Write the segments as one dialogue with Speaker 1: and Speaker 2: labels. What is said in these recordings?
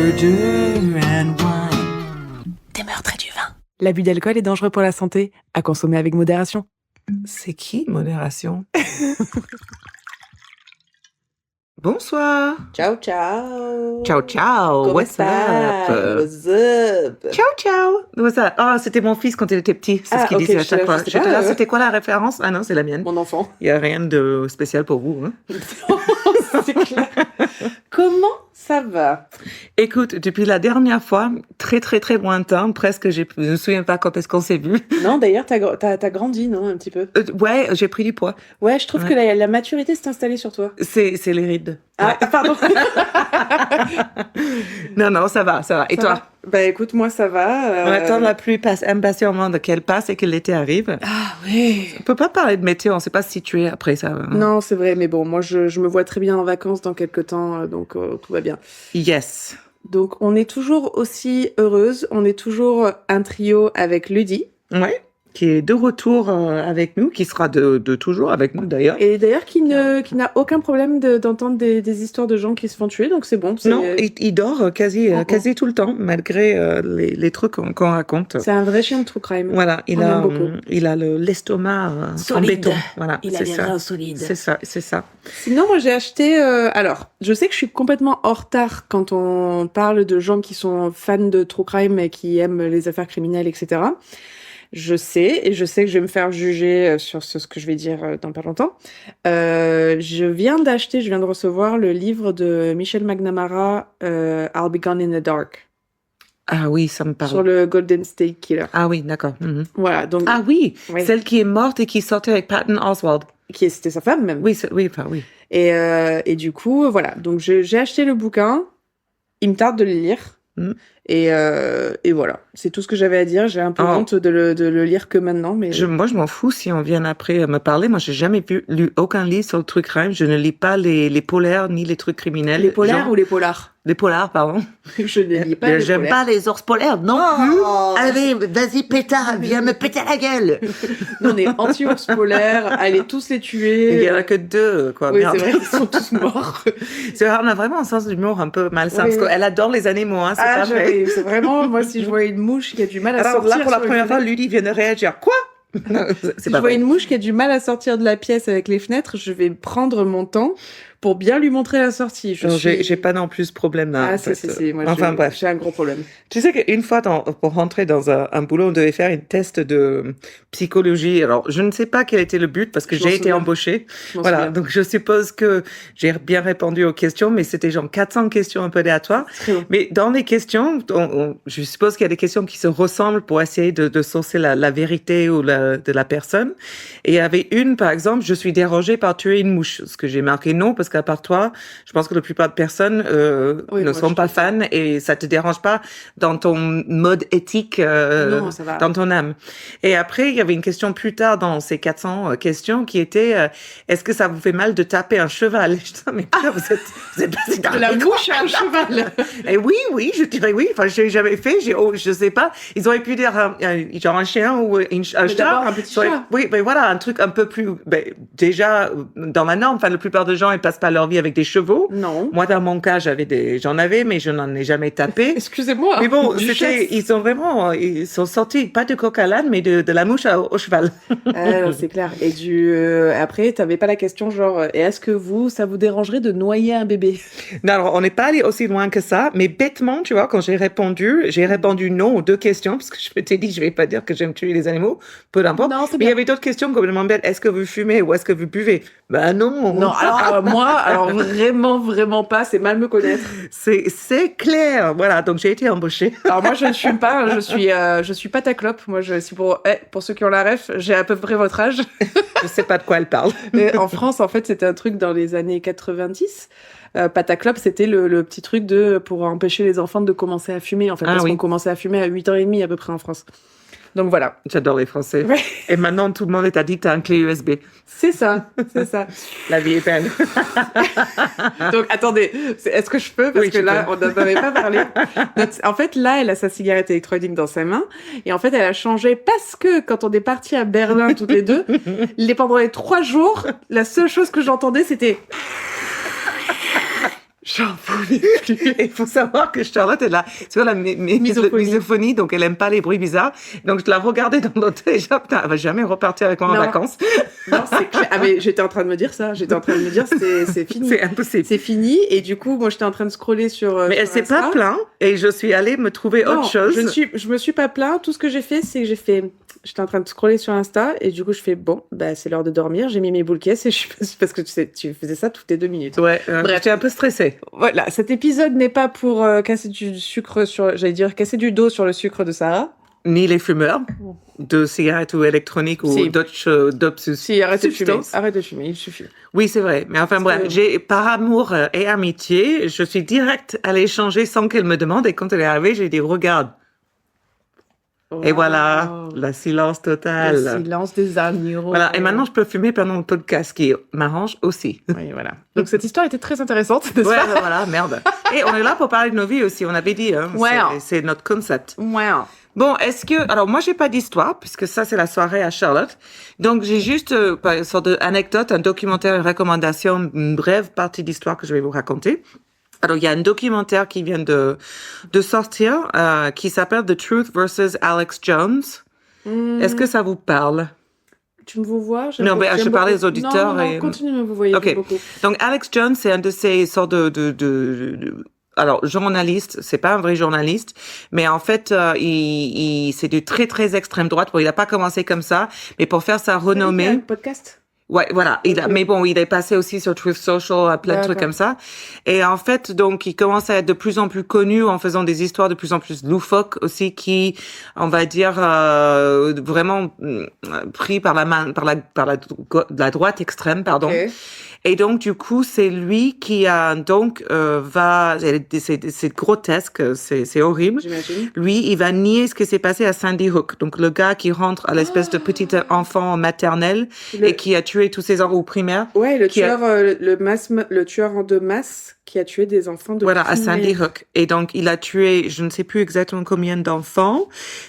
Speaker 1: murder and wine.
Speaker 2: Des meurtres et du vin.
Speaker 3: L'abus d'alcool est dangereux pour la santé, à consommer avec modération.
Speaker 4: C'est qui, modération? Bonsoir.
Speaker 5: Ciao, ciao.
Speaker 4: Ciao, ciao.
Speaker 5: Comment
Speaker 4: What's
Speaker 5: ça?
Speaker 4: up?
Speaker 5: What's up?
Speaker 4: Ciao, ciao. What's up? Ah, c'était mon fils quand il était petit. C'est ce qu'il disait à chaque fois.
Speaker 5: je sais pas,
Speaker 4: C'était quoi la référence? Ah non, c'est la mienne.
Speaker 5: Mon enfant.
Speaker 4: Il n'y a rien de spécial pour vous. Hein?
Speaker 5: C'est clair. Comment ça va?
Speaker 4: Écoute, depuis la dernière fois, très, très, très lointain, presque, je ne me souviens pas quand est-ce qu'on s'est vu.
Speaker 5: Non, d'ailleurs, t'as grandi, non, un petit peu?
Speaker 4: Ouais, j'ai pris du poids.
Speaker 5: Ouais, je trouve que la maturité s'est installée sur toi.
Speaker 4: C'est les rides.
Speaker 5: Ah, pardon.
Speaker 4: Non, ça va. Et toi?
Speaker 5: Bah écoute, moi ça va.
Speaker 4: On attend la pluie impatiemment de qu'elle passe et que l'été arrive.
Speaker 5: Ah oui.
Speaker 4: On peut pas parler de météo, on sait pas se situer après ça.
Speaker 5: Non, c'est vrai, mais bon, moi je me vois très bien en vacances dans quelques temps, donc tout va bien.
Speaker 4: Yes.
Speaker 5: Donc on est toujours aussi heureuse, on est toujours un trio avec Ludie.
Speaker 4: Ouais. Qui est de retour avec nous, qui sera de toujours avec nous d'ailleurs.
Speaker 5: Et d'ailleurs qui n'a aucun problème d'entendre des histoires de gens qui se font tuer, donc c'est bon.
Speaker 4: Non, il dort quasi tout le temps, malgré les trucs qu'on raconte.
Speaker 5: C'est un vrai chien de true crime.
Speaker 4: Voilà, il a l'estomac en
Speaker 2: Solide.
Speaker 4: béton. Voilà,
Speaker 2: Il a
Speaker 4: c'est
Speaker 2: des
Speaker 4: ça.
Speaker 2: reins solides.
Speaker 4: C'est ça.
Speaker 5: Sinon, moi j'ai acheté... alors, je sais que je suis complètement en retard quand on parle de gens qui sont fans de true crime et qui aiment les affaires criminelles, etc. Je sais que je vais me faire juger sur ce que je vais dire dans pas longtemps. Je viens de recevoir le livre de Michel McNamara, I'll Be Gone in the Dark.
Speaker 4: Ah oui, ça me parle.
Speaker 5: Sur le Golden State Killer.
Speaker 4: Ah oui, d'accord. Mhm.
Speaker 5: Voilà, donc...
Speaker 4: Ah oui,
Speaker 5: Oui.
Speaker 4: celle qui est morte et qui sortait avec Patton Oswalt.
Speaker 5: C'était sa femme, même.
Speaker 4: Oui.
Speaker 5: Et du coup, voilà. Donc, j'ai acheté le bouquin. Il me tarde de le lire.
Speaker 4: Mm.
Speaker 5: Et voilà. C'est tout ce que j'avais à dire. J'ai un peu honte de le lire que maintenant, mais...
Speaker 4: Moi, je m'en fous si on vient après me parler. Moi, j'ai jamais lu aucun livre sur le truc crime. Je ne lis pas les polaires ni les trucs criminels.
Speaker 5: Les polaires ou les polars?
Speaker 4: Les polars, pardon.
Speaker 5: Je ne lis pas les
Speaker 4: J'aime
Speaker 5: polaires.
Speaker 4: pas les ours polaires non
Speaker 5: Oh.
Speaker 4: plus. Allez, vas-y, pétard, viens me péter la gueule.
Speaker 5: Nous, on est anti-ours polaires. Allez tous les tuer.
Speaker 4: Il y en a que deux, quoi.
Speaker 5: Oui,
Speaker 4: Merde.
Speaker 5: c'est vrai, ils sont tous morts.
Speaker 4: C'est vrai, on a vraiment un sens d'humour un peu malsain.
Speaker 5: Oui.
Speaker 4: Parce qu'elle adore les animaux, hein, c'est pas vrai.
Speaker 5: C'est vraiment, moi, si je vois une mouche qui a du mal à
Speaker 4: Alors
Speaker 5: sortir...
Speaker 4: là, pour la
Speaker 5: sur une
Speaker 4: première fois,
Speaker 5: fenêtre-
Speaker 4: Ludie vient de réagir. Quoi? C'est
Speaker 5: Si je
Speaker 4: pas
Speaker 5: vois
Speaker 4: vrai.
Speaker 5: une mouche qui a du mal à sortir de la pièce avec les fenêtres, je vais prendre mon temps pour bien lui montrer la sortie.
Speaker 4: Non, j'ai pas non plus ce problème-là.
Speaker 5: Ah,
Speaker 4: en fait.
Speaker 5: si. Moi,
Speaker 4: Enfin, bref.
Speaker 5: j'ai un gros problème.
Speaker 4: Tu sais qu'une fois, pour rentrer dans un boulot, on devait faire une test de psychologie. Alors, je ne sais pas quel était le but parce que
Speaker 5: Je m'en
Speaker 4: j'ai été
Speaker 5: souviens.
Speaker 4: embauchée.
Speaker 5: Je m'en
Speaker 4: Voilà.
Speaker 5: souviens.
Speaker 4: Donc, je suppose que j'ai bien répondu aux questions, mais c'était genre 400 questions un peu aléatoires.
Speaker 5: C'est très bon.
Speaker 4: Mais dans les questions, je suppose qu'il y a des questions qui se ressemblent pour essayer de sourcer la vérité ou de la personne. Et il y avait une, par exemple, je suis dérangée par tuer une mouche. Ce que j'ai marqué non, parce qu'à part toi, je pense que la plupart de personnes
Speaker 5: Oui,
Speaker 4: ne
Speaker 5: moi,
Speaker 4: sont
Speaker 5: je
Speaker 4: pas
Speaker 5: trouve ça.
Speaker 4: fans et ça te dérange pas dans ton mode éthique,
Speaker 5: Non, ça va.
Speaker 4: dans ton âme. Et après, il y avait une question plus tard dans ces 400 questions qui était est-ce que ça vous fait mal de taper un cheval? Je dis, mais putain, vous êtes passé dans
Speaker 5: La mouche à un cheval.
Speaker 4: Et oui, je dirais oui. Enfin, j'ai jamais fait. Je sais pas. Ils auraient pu dire genre un chien ou un
Speaker 5: Mais
Speaker 4: chat.
Speaker 5: d'abord, un petit chat.
Speaker 4: Oui, mais voilà, un truc un peu plus. Déjà dans la norme. Enfin, la plupart des gens ils passent pas leur vie avec des chevaux.
Speaker 5: Non.
Speaker 4: Moi, dans mon cas, j'en avais, mais je n'en ai jamais tapé.
Speaker 5: Excusez-moi.
Speaker 4: Mais bon,
Speaker 5: Duchesse.
Speaker 4: ils sont sortis pas de coq à l'âne, mais de la mouche au cheval.
Speaker 5: Ah, non, c'est clair. Et après, t'avais pas la question genre, et est-ce que ça vous dérangerait de noyer un bébé?
Speaker 4: Non, alors, on n'est pas allé aussi loin que ça, mais bêtement, tu vois, quand j'ai répondu non aux deux questions, parce que je m'étais dit, je vais pas dire que j'aime tuer les animaux, peu importe.
Speaker 5: Non, c'est
Speaker 4: Mais il y
Speaker 5: bien.
Speaker 4: avait d'autres questions complètement bêtes. Est-ce que vous fumez ou est-ce que vous buvez? Ben non.
Speaker 5: Non, alors moi, vraiment pas, c'est mal me connaître.
Speaker 4: C'est clair. Voilà, donc j'ai été embauchée.
Speaker 5: Alors moi, je ne fume pas, je suis pas ta clope. Moi, pour ceux qui ont la ref, j'ai à peu près votre âge.
Speaker 4: Je sais pas de quoi elle parle.
Speaker 5: Mais en France, en fait, c'était un truc dans les années 90. Pataclope, c'était le petit truc pour empêcher les enfants de commencer à fumer, en fait,
Speaker 4: Ah
Speaker 5: parce
Speaker 4: oui.
Speaker 5: qu'on commençait à fumer à 8h30 à peu près en France. Donc voilà.
Speaker 4: J'adore les Français.
Speaker 5: Ouais.
Speaker 4: Et maintenant, tout le monde est addict à un clé USB.
Speaker 5: C'est ça, c'est ça.
Speaker 4: La vie est belle.
Speaker 5: Donc attendez, est-ce que je peux? Parce
Speaker 4: Oui,
Speaker 5: que
Speaker 4: tu
Speaker 5: là,
Speaker 4: peux.
Speaker 5: on n'en avait pas parlé. Donc, en fait, là, elle a sa cigarette électronique dans sa main. Et en fait, elle a changé parce que quand on est partis à Berlin toutes les deux, pendant les 3 jours, la seule chose que j'entendais, c'était... J'en pouvais plus.
Speaker 4: Et il faut savoir que Charlotte, elle a, tu vois, la misophonie, donc elle aime pas les bruits bizarres. Donc je la regardais dans l'hôtel et je putain, elle va jamais repartir avec moi en
Speaker 5: Non.
Speaker 4: vacances.
Speaker 5: Non, c'est clair. Ah, mais j'étais en train de me dire ça. J'étais en train de me dire, c'est fini.
Speaker 4: C'est impossible.
Speaker 5: C'est fini. Et du coup, moi, j'étais en train de scroller sur.
Speaker 4: Mais elle
Speaker 5: sur
Speaker 4: s'est
Speaker 5: Insta.
Speaker 4: pas plainte et je suis allée me trouver
Speaker 5: Non,
Speaker 4: autre chose.
Speaker 5: je me suis pas plaint. Tout ce que j'ai fait, c'est que j'étais en train de scroller sur Insta et du coup, je fais bon, bah, c'est l'heure de dormir. J'ai mis mes boules caisses et je suis parce que tu sais, tu faisais ça toutes les 2 minutes.
Speaker 4: Ouais,
Speaker 5: Bref.
Speaker 4: j'étais un peu stressée.
Speaker 5: Voilà, cet épisode n'est pas pour casser du sucre casser du dos sur le sucre de Sarah.
Speaker 4: Ni les fumeurs de cigarettes ou électroniques ou
Speaker 5: Si.
Speaker 4: d'autres
Speaker 5: Si, arrête de fumer.
Speaker 4: substances.
Speaker 5: Arrête de fumer, il suffit.
Speaker 4: Oui, c'est vrai. Mais enfin bref, par amour et amitié, je suis direct allée changer sans qu'elle me demande. Et quand elle est arrivée, j'ai dit regarde. Et voilà, le silence total.
Speaker 5: Le silence des agneaux.
Speaker 4: Voilà. Et maintenant, je peux fumer pendant le podcast, ce qui m'arrange aussi.
Speaker 5: Oui, voilà. Donc cette histoire était très intéressante, n'est-ce
Speaker 4: Ouais,
Speaker 5: pas?
Speaker 4: voilà, merde. Et on est là pour parler de nos vies aussi. On avait dit, hein.
Speaker 5: Ouais.
Speaker 4: C'est notre concept.
Speaker 5: Ouais.
Speaker 4: Bon, alors moi j'ai pas d'histoire puisque ça c'est la soirée à Charlotte. Donc j'ai juste une sorte d'anecdote, un documentaire, une recommandation, une brève partie d'histoire que je vais vous raconter. Alors il y a un documentaire qui vient de sortir qui s'appelle The Truth versus Alex Jones. Est-ce que ça vous parle?
Speaker 5: Tu me vous vois?
Speaker 4: Non, mais je parlais aux auditeurs.
Speaker 5: Non, continue de me vous voyez
Speaker 4: Ok.
Speaker 5: beaucoup.
Speaker 4: Donc Alex Jones, c'est un de ces sortes alors journaliste, c'est pas un vrai journaliste, mais en fait, c'est du très très extrême droite. Bon, il a pas commencé comme ça, mais pour faire sa
Speaker 5: Il y a un
Speaker 4: renommée.
Speaker 5: podcast?
Speaker 4: Ouais, voilà. Mais bon, il est passé aussi sur Truth Social, plein de trucs comme ça. Et en fait, donc, il commence à être de plus en plus connu en faisant des histoires de plus en plus loufoques aussi qui, on va dire, vraiment pris par la droite extrême, pardon.
Speaker 5: Okay.
Speaker 4: Et donc, du coup, c'est lui qui a, donc, c'est grotesque, c'est horrible.
Speaker 5: J'imagine.
Speaker 4: Lui, il va nier ce qui s'est passé à Sandy Hook. Donc, le gars qui rentre à l'espèce de petit enfant maternel et qui a tué tous ses enfants au primaire.
Speaker 5: Ouais, le tueur de masse qui a tué des enfants de
Speaker 4: Voilà, à
Speaker 5: primaire.
Speaker 4: Sandy Hook. Et donc, il a tué, je ne sais plus exactement combien d'enfants,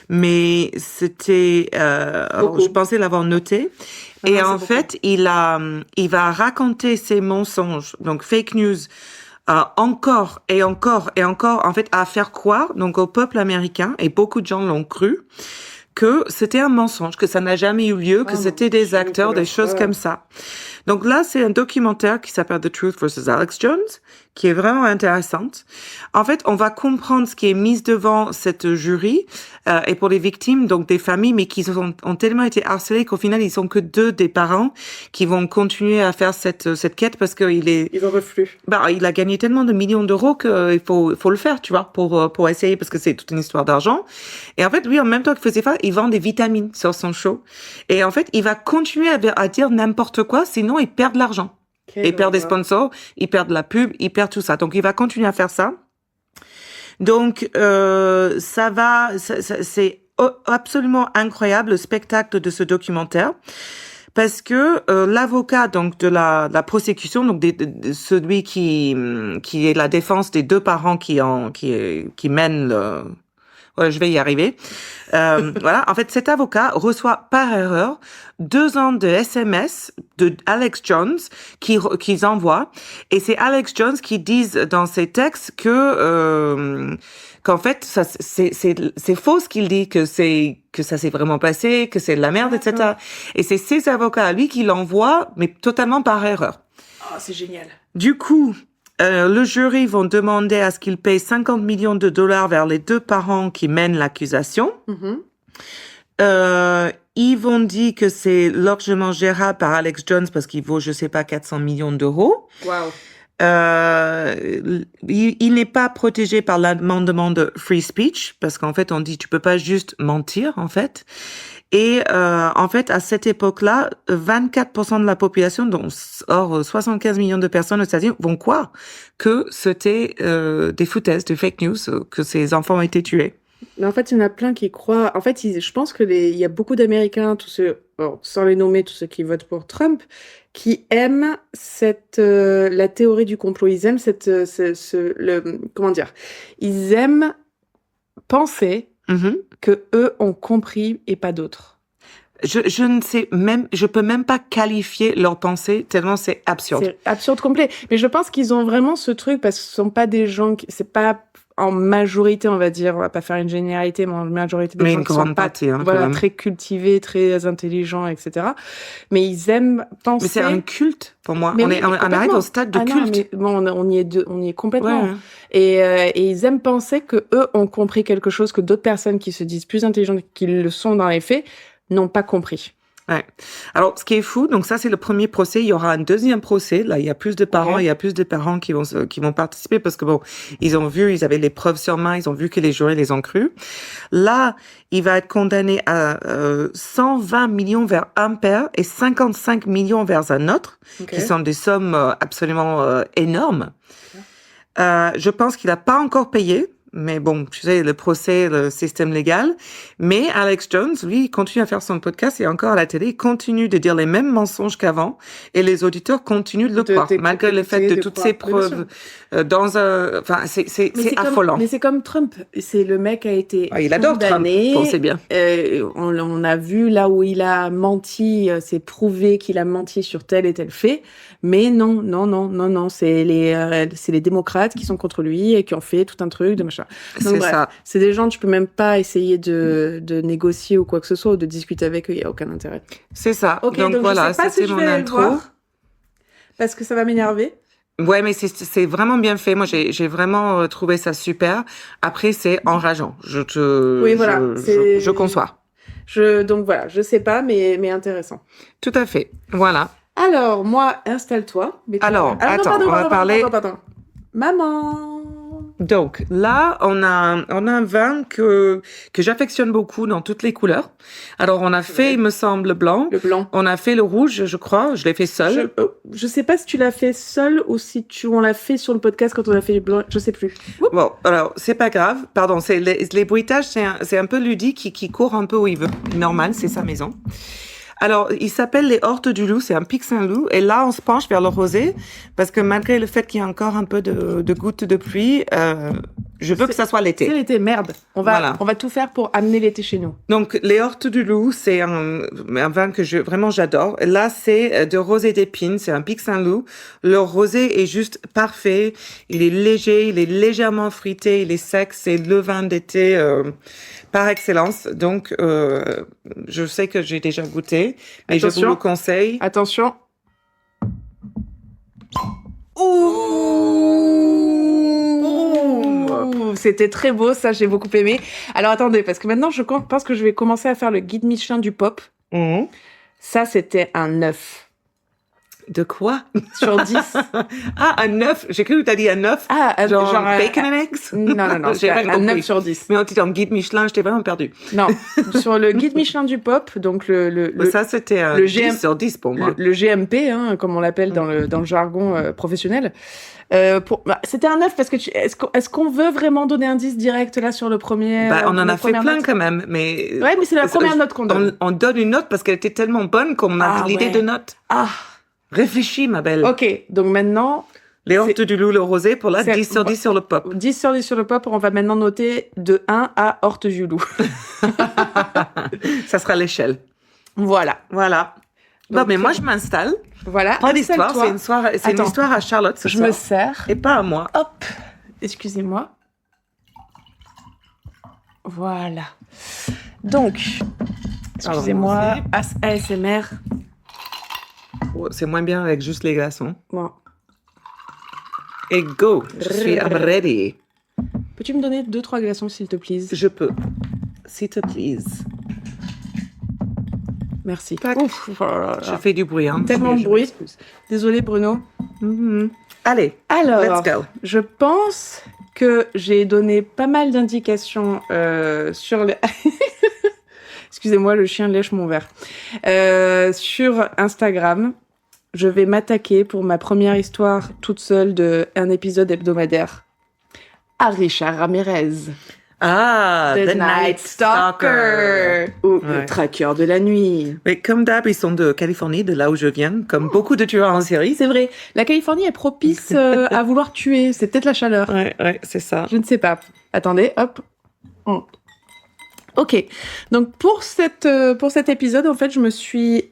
Speaker 4: mais c'était, alors, je pensais l'avoir noté. Et en fait, il va raconter ses mensonges, donc fake news, encore et encore et encore, en fait, à faire croire, donc au peuple américain, et beaucoup de gens l'ont cru, que c'était un mensonge, que ça n'a jamais eu lieu, que c'était des acteurs, des choses comme ça. Donc là, c'est un documentaire qui s'appelle The Truth versus Alex Jones, qui est vraiment intéressante. En fait, on va comprendre ce qui est mis devant cette jury, et pour les victimes, donc des familles, mais qui ont tellement été harcelées qu'au final, ils sont que 2 des parents qui vont continuer à faire cette quête parce qu'il est...
Speaker 5: Ils en peuvent plus.
Speaker 4: il a gagné tellement de millions d'euros qu'il faut le faire, tu vois, pour essayer, parce que c'est toute une histoire d'argent. Et en fait, lui, en même temps qu'il faisait ça, il vend des vitamines sur son show. Et en fait, il va continuer à dire n'importe quoi, sinon il perd de l'argent. Il perd des sponsors, il perd de la pub, il perd tout ça. Donc, il va continuer à faire ça. Donc, c'est absolument incroyable le spectacle de ce documentaire. Parce que l'avocat donc de la prosécution, donc de celui qui est la défense des 2 parents qui mènent le... Ouais, je vais y arriver. Voilà. En fait, cet avocat reçoit par erreur 2 ans de SMS de Alex Jones qu'ils envoient. Et c'est Alex Jones qui disent dans ses textes qu'en fait, c'est faux ce qu'il dit, que ça s'est vraiment passé, que c'est de la merde, etc. Et c'est ses avocats à lui qui l'envoient, mais totalement par erreur.
Speaker 5: Oh, c'est génial.
Speaker 4: Du coup, le jury vont demander à ce qu'il paye 50 millions de dollars vers les 2 parents qui mènent l'accusation. Ils vont dire que c'est largement gérable par Alex Jones parce qu'il vaut, je sais pas, 400 millions d'euros.
Speaker 5: Wow.
Speaker 4: Il n'est pas protégé par l'amendement de free speech parce qu'en fait, on dit tu peux pas juste mentir, en fait. Et en fait, à cette époque-là, 24% de la population, dont 75 millions de personnes aux États-Unis, vont croire que c'était des foutaises, des fake news, que ces enfants ont été tués.
Speaker 5: Mais en fait, il y en a plein qui croient. En fait, je pense que il y a beaucoup d'Américains, tous ceux, sans les nommer, tous ceux qui votent pour Trump, qui aiment la théorie du complot. Ils aiment comment dire? Ils aiment penser que eux ont compris et pas d'autres.
Speaker 4: je ne sais même, je peux même pas qualifier leur pensée tellement c'est absurde.
Speaker 5: C'est absurde complet. Mais je pense qu'ils ont vraiment ce truc parce que ce sont pas des gens c'est pas en majorité, on va dire, on va pas faire une généralité, mais en majorité des
Speaker 4: Mais
Speaker 5: gens
Speaker 4: une
Speaker 5: qui sont
Speaker 4: grande
Speaker 5: pas
Speaker 4: partie, hein, quand
Speaker 5: voilà,
Speaker 4: même.
Speaker 5: très cultivés, très intelligents, etc. Mais ils aiment penser.
Speaker 4: Mais c'est un culte pour moi.
Speaker 5: Mais
Speaker 4: On
Speaker 5: oui,
Speaker 4: est, on arrive
Speaker 5: complètement.
Speaker 4: au stade de
Speaker 5: Ah non,
Speaker 4: culte.
Speaker 5: mais bon, on y est complètement.
Speaker 4: Ouais.
Speaker 5: Et ils aiment penser que eux ont compris quelque chose que d'autres personnes qui se disent plus intelligentes qu'ils le sont dans les faits n'ont pas compris.
Speaker 4: Ouais. Alors, ce qui est fou, donc ça, c'est le premier procès. Il y aura un deuxième procès. Là, il y a plus de parents,
Speaker 5: Ok.
Speaker 4: il y a plus de parents qui vont participer parce que bon, ils ont vu, ils avaient les preuves sur main, ils ont vu que les jurés les ont crus. Là, il va être condamné à 120 millions vers un père et 55 millions vers un autre, qui sont des sommes absolument énormes. Je pense qu'il n'a pas encore payé. Mais bon, tu sais, le procès, le système légal. Mais Alex Jones, lui, il continue à faire son podcast et encore à la télé, il continue de dire les mêmes mensonges qu'avant et les auditeurs continuent de le croire, malgré le fait de toutes ces preuves enfin, c'est affolant.
Speaker 5: Mais c'est comme Trump. C'est le mec a été
Speaker 4: Il adore Trump,
Speaker 5: condamné.
Speaker 4: pensez bien.
Speaker 5: On a vu là où il a menti, c'est prouvé qu'il a menti sur tel et tel fait. Mais non, c'est les démocrates qui sont contre lui et qui ont fait tout un truc de machin. Donc,
Speaker 4: C'est
Speaker 5: bref,
Speaker 4: ça.
Speaker 5: c'est des gens, tu peux même pas essayer de négocier ou quoi que ce soit ou de discuter avec eux, il y a aucun intérêt.
Speaker 4: C'est ça.
Speaker 5: Ok,
Speaker 4: donc voilà,
Speaker 5: je sais pas si
Speaker 4: c'était
Speaker 5: je
Speaker 4: mon
Speaker 5: vais le
Speaker 4: intro.
Speaker 5: voir, parce que ça va m'énerver.
Speaker 4: Ouais, mais c'est vraiment bien fait. Moi, j'ai vraiment trouvé ça super. Après, c'est enrageant.
Speaker 5: Oui, voilà,
Speaker 4: je conçois.
Speaker 5: Donc voilà, je sais pas, mais intéressant.
Speaker 4: Tout à fait. Voilà.
Speaker 5: Alors, moi, installe-toi.
Speaker 4: Alors,
Speaker 5: non,
Speaker 4: attends, on va parler-
Speaker 5: Pardon. Maman.
Speaker 4: Donc là, on a un vin que j'affectionne beaucoup dans toutes les couleurs. Alors on a fait, il me semble, le blanc.
Speaker 5: Le blanc.
Speaker 4: On a fait le rouge, je crois. Je l'ai fait seul.
Speaker 5: Je sais pas si tu l'as fait seul ou si on l'a fait sur le podcast quand on a fait le blanc. Je sais plus.
Speaker 4: Bon, alors c'est pas grave. Pardon, c'est les bruitages, c'est un peu ludique, qui court un peu où il veut. Normal, c'est sa maison. Alors, il s'appelle les Hortes du Loup, c'est un Pic Saint-Loup. Et là, on se penche vers le rosé, parce que malgré le fait qu'il y a encore un peu de gouttes de pluie, je veux que ça soit
Speaker 5: C'est
Speaker 4: l'été.
Speaker 5: l'été, merde. On va tout faire pour amener l'été chez nous.
Speaker 4: Donc, les Hortes du Loup, c'est un vin que vraiment j'adore. Là, c'est de rosé d'épines, c'est un Pic Saint-Loup. Le rosé est juste parfait. Il est léger, il est légèrement fruité, il est sec. C'est le vin d'été par excellence. Donc, je sais que j'ai déjà goûté, mais je vous
Speaker 5: Attention.
Speaker 4: le conseille.
Speaker 5: Attention. Ouh, c'était très beau, ça, j'ai beaucoup aimé. Alors attendez, parce que maintenant, je pense que je vais commencer à faire le guide Michelin du pop.
Speaker 4: Mhm.
Speaker 5: Ça, c'était un 9
Speaker 4: De quoi?
Speaker 5: sur 10.
Speaker 4: Ah, un 9. J'ai cru que tu as dit un 9.
Speaker 5: Ah,
Speaker 4: genre
Speaker 5: genre,
Speaker 4: bacon and eggs?
Speaker 5: Non,
Speaker 4: J'ai
Speaker 5: c'est
Speaker 4: rien
Speaker 5: un 9
Speaker 4: compris.
Speaker 5: sur 10.
Speaker 4: Mais on dit dans le guide Michelin, j'étais vraiment perdu.
Speaker 5: Non, sur le guide Michelin du pop, donc
Speaker 4: Ça, c'était un
Speaker 5: le
Speaker 4: 10
Speaker 5: GM
Speaker 4: sur 10 pour moi.
Speaker 5: le GMP, hein, comme on l'appelle dans le jargon professionnel. C'était un 9 parce que est-ce qu'on veut vraiment donner un 10 direct là sur le premier
Speaker 4: On en
Speaker 5: la
Speaker 4: a fait
Speaker 5: première
Speaker 4: plein
Speaker 5: note
Speaker 4: quand même, mais...
Speaker 5: Ouais, mais c'est la première note qu'on donne.
Speaker 4: On donne une note parce qu'elle était tellement bonne qu'on a
Speaker 5: Ah,
Speaker 4: l'idée
Speaker 5: ouais.
Speaker 4: de note.
Speaker 5: Ah,
Speaker 4: Réfléchis, ma belle.
Speaker 5: ok. Donc maintenant,
Speaker 4: Les Hortes du Loup, le rosé, pour là,
Speaker 5: c'est-
Speaker 4: 10 sur 10 sur le pop.
Speaker 5: 10 sur 10 sur le pop, on va maintenant noter de 1 à Horte du Loup.
Speaker 4: Ça sera l'échelle.
Speaker 5: Voilà.
Speaker 4: Voilà.
Speaker 5: Donc,
Speaker 4: Bon, mais moi, je m'installe.
Speaker 5: Voilà.
Speaker 4: Pas d'histoire,
Speaker 5: Installe-toi.
Speaker 4: c'est une
Speaker 5: Attends.
Speaker 4: histoire à Charlotte ce
Speaker 5: Je
Speaker 4: soir.
Speaker 5: me sers.
Speaker 4: Et pas à moi.
Speaker 5: Hop. Excusez-moi. Voilà. Donc, excusez-moi. ASMR.
Speaker 4: Oh, c'est moins bien avec juste les glaçons.
Speaker 5: Bon.
Speaker 4: Et go. Je suis ready.
Speaker 5: Peux-tu me donner 2-3 glaçons, s'il te plaît?
Speaker 4: Je peux. S'il te plaît.
Speaker 5: Merci.
Speaker 4: Tac.
Speaker 5: Ouf, oh là là.
Speaker 4: Je fais du bruit. Hein,
Speaker 5: Tellement de
Speaker 4: Je
Speaker 5: bruit.
Speaker 4: m'excuse.
Speaker 5: Désolée, Bruno.
Speaker 4: Mhm. Allez,
Speaker 5: Alors,
Speaker 4: let's go.
Speaker 5: je pense que j'ai donné pas mal d'indications sur le... Excusez-moi, le chien lèche mon verre. Sur Instagram, je vais m'attaquer pour ma première histoire toute seule de un épisode hebdomadaire à Richard Ramirez.
Speaker 4: Ah,
Speaker 5: The Night Stalker. Ou le
Speaker 4: Ouais.
Speaker 5: traqueur de la nuit.
Speaker 4: Mais comme d'hab, ils sont de Californie, de là où je viens, comme beaucoup de tueurs en série.
Speaker 5: C'est vrai, la Californie est propice à vouloir tuer. C'est peut-être la chaleur.
Speaker 4: Ouais, c'est ça.
Speaker 5: Je ne sais pas. Attendez, hop. Ok, donc pour cet épisode, en fait, je me suis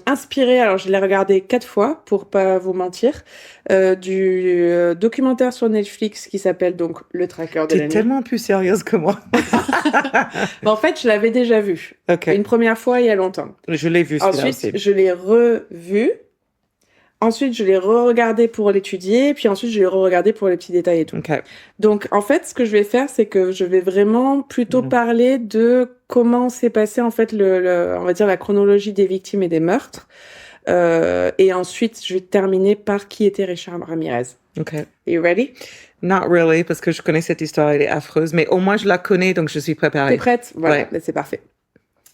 Speaker 5: inspirée, alors je l'ai regardé 4 fois, pour pas vous mentir, du documentaire sur Netflix qui s'appelle donc Le Tracker de la
Speaker 4: T'es
Speaker 5: nuit.
Speaker 4: tellement plus sérieuse que moi.
Speaker 5: Bah, en fait, je l'avais déjà vu,
Speaker 4: Ok.
Speaker 5: une première fois il y a longtemps.
Speaker 4: Je l'ai vu celui-là
Speaker 5: Ensuite,
Speaker 4: aussi.
Speaker 5: je l'ai revu. Ensuite, je l'ai re-regardé pour l'étudier, puis ensuite, je l'ai re-regardé pour les petits détails et tout.
Speaker 4: Ok.
Speaker 5: Donc, en fait, ce que je vais faire, c'est que je vais vraiment plutôt
Speaker 4: Mhm.
Speaker 5: parler de comment s'est passé, en fait, on va dire, la chronologie des victimes et des meurtres. Et ensuite, je vais terminer par qui était Richard Ramirez.
Speaker 4: Ok.
Speaker 5: You ready?
Speaker 4: Not really, parce que je connais cette histoire, elle est affreuse, mais au moins je la connais, donc je suis
Speaker 5: T'es
Speaker 4: préparée.
Speaker 5: prête? Voilà,
Speaker 4: Ouais.
Speaker 5: ben, c'est parfait.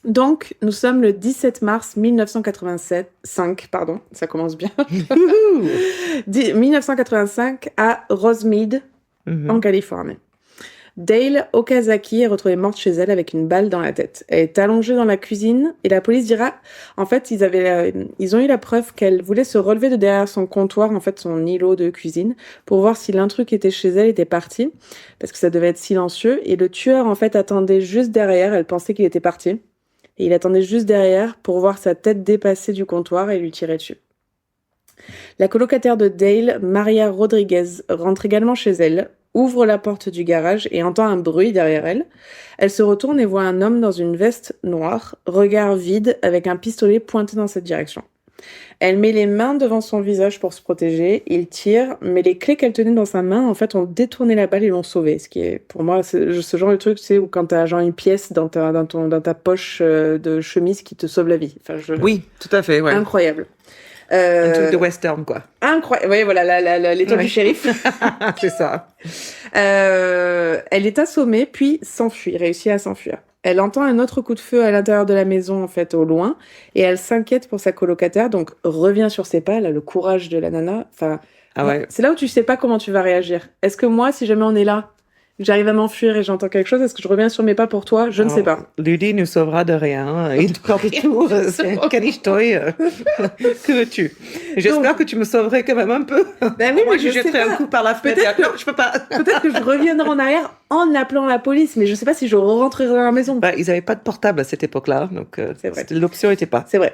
Speaker 5: Donc, nous sommes le 17 mars 1985, pardon, ça commence bien. 1985 à Rosemead,
Speaker 4: Mhm.
Speaker 5: en Californie. Dale Okazaki est retrouvée morte chez elle avec une balle dans la tête. Elle est allongée dans la cuisine et la police dira, en fait, ils ont eu la preuve qu'elle voulait se relever de derrière son comptoir, en fait, son îlot de cuisine, pour voir si l'intrus qui était chez elle était parti, parce que ça devait être silencieux. Et le tueur, en fait, attendait juste derrière. Elle pensait qu'il était parti. Et il attendait juste derrière pour voir sa tête dépasser du comptoir et lui tirer dessus. La colocataire de Dale, Maria Rodriguez, rentre également chez elle, ouvre la porte du garage et entend un bruit derrière elle. Elle se retourne et voit un homme dans une veste noire, regard vide, avec un pistolet pointé dans cette direction. Elle met les mains devant son visage pour se protéger, il tire, mais les clés qu'elle tenait dans sa main, en fait, ont détourné la balle et l'ont sauvée. Ce qui est, pour moi, ce genre de truc, c'est où quand t'as genre une pièce dans ta poche de chemise qui te sauve la vie. Enfin,
Speaker 4: Oui, tout à fait, ouais.
Speaker 5: Incroyable.
Speaker 4: Un truc de western, quoi.
Speaker 5: Incroyable. Oui, voilà, l'étoile
Speaker 4: Ouais.
Speaker 5: du shérif.
Speaker 4: C'est ça.
Speaker 5: Elle est assommée, puis réussit à s'enfuir. Elle entend un autre coup de feu à l'intérieur de la maison, en fait, au loin, et elle s'inquiète pour sa colocataire, donc revient sur ses pas, elle a le courage de la nana. Enfin,
Speaker 4: Ah ouais.
Speaker 5: c'est là où tu sais pas comment tu vas réagir. Est-ce que moi, si jamais on est là, j'arrive à m'enfuir et j'entends quelque chose, est-ce que je reviens sur mes pas pour toi? Je ne sais pas.
Speaker 4: Ludi nous sauvera de rien. Il te porte tout. Caniche-toi. Que veux-tu? J'espère que tu me sauverais quand même un peu.
Speaker 5: Ben oui,
Speaker 4: Moi,
Speaker 5: mais
Speaker 4: je
Speaker 5: je sais
Speaker 4: jetterais
Speaker 5: pas.
Speaker 4: un coup par la fenêtre.
Speaker 5: Peut-être
Speaker 4: Non, je peux pas.
Speaker 5: Peut-être que je reviendrai en arrière en appelant la police, mais je sais pas si je rentrerai dans la maison.
Speaker 4: Bah, ils n'avaient pas de portable à cette époque-là, donc
Speaker 5: C'est vrai.
Speaker 4: l'option n'était pas.
Speaker 5: C'est vrai.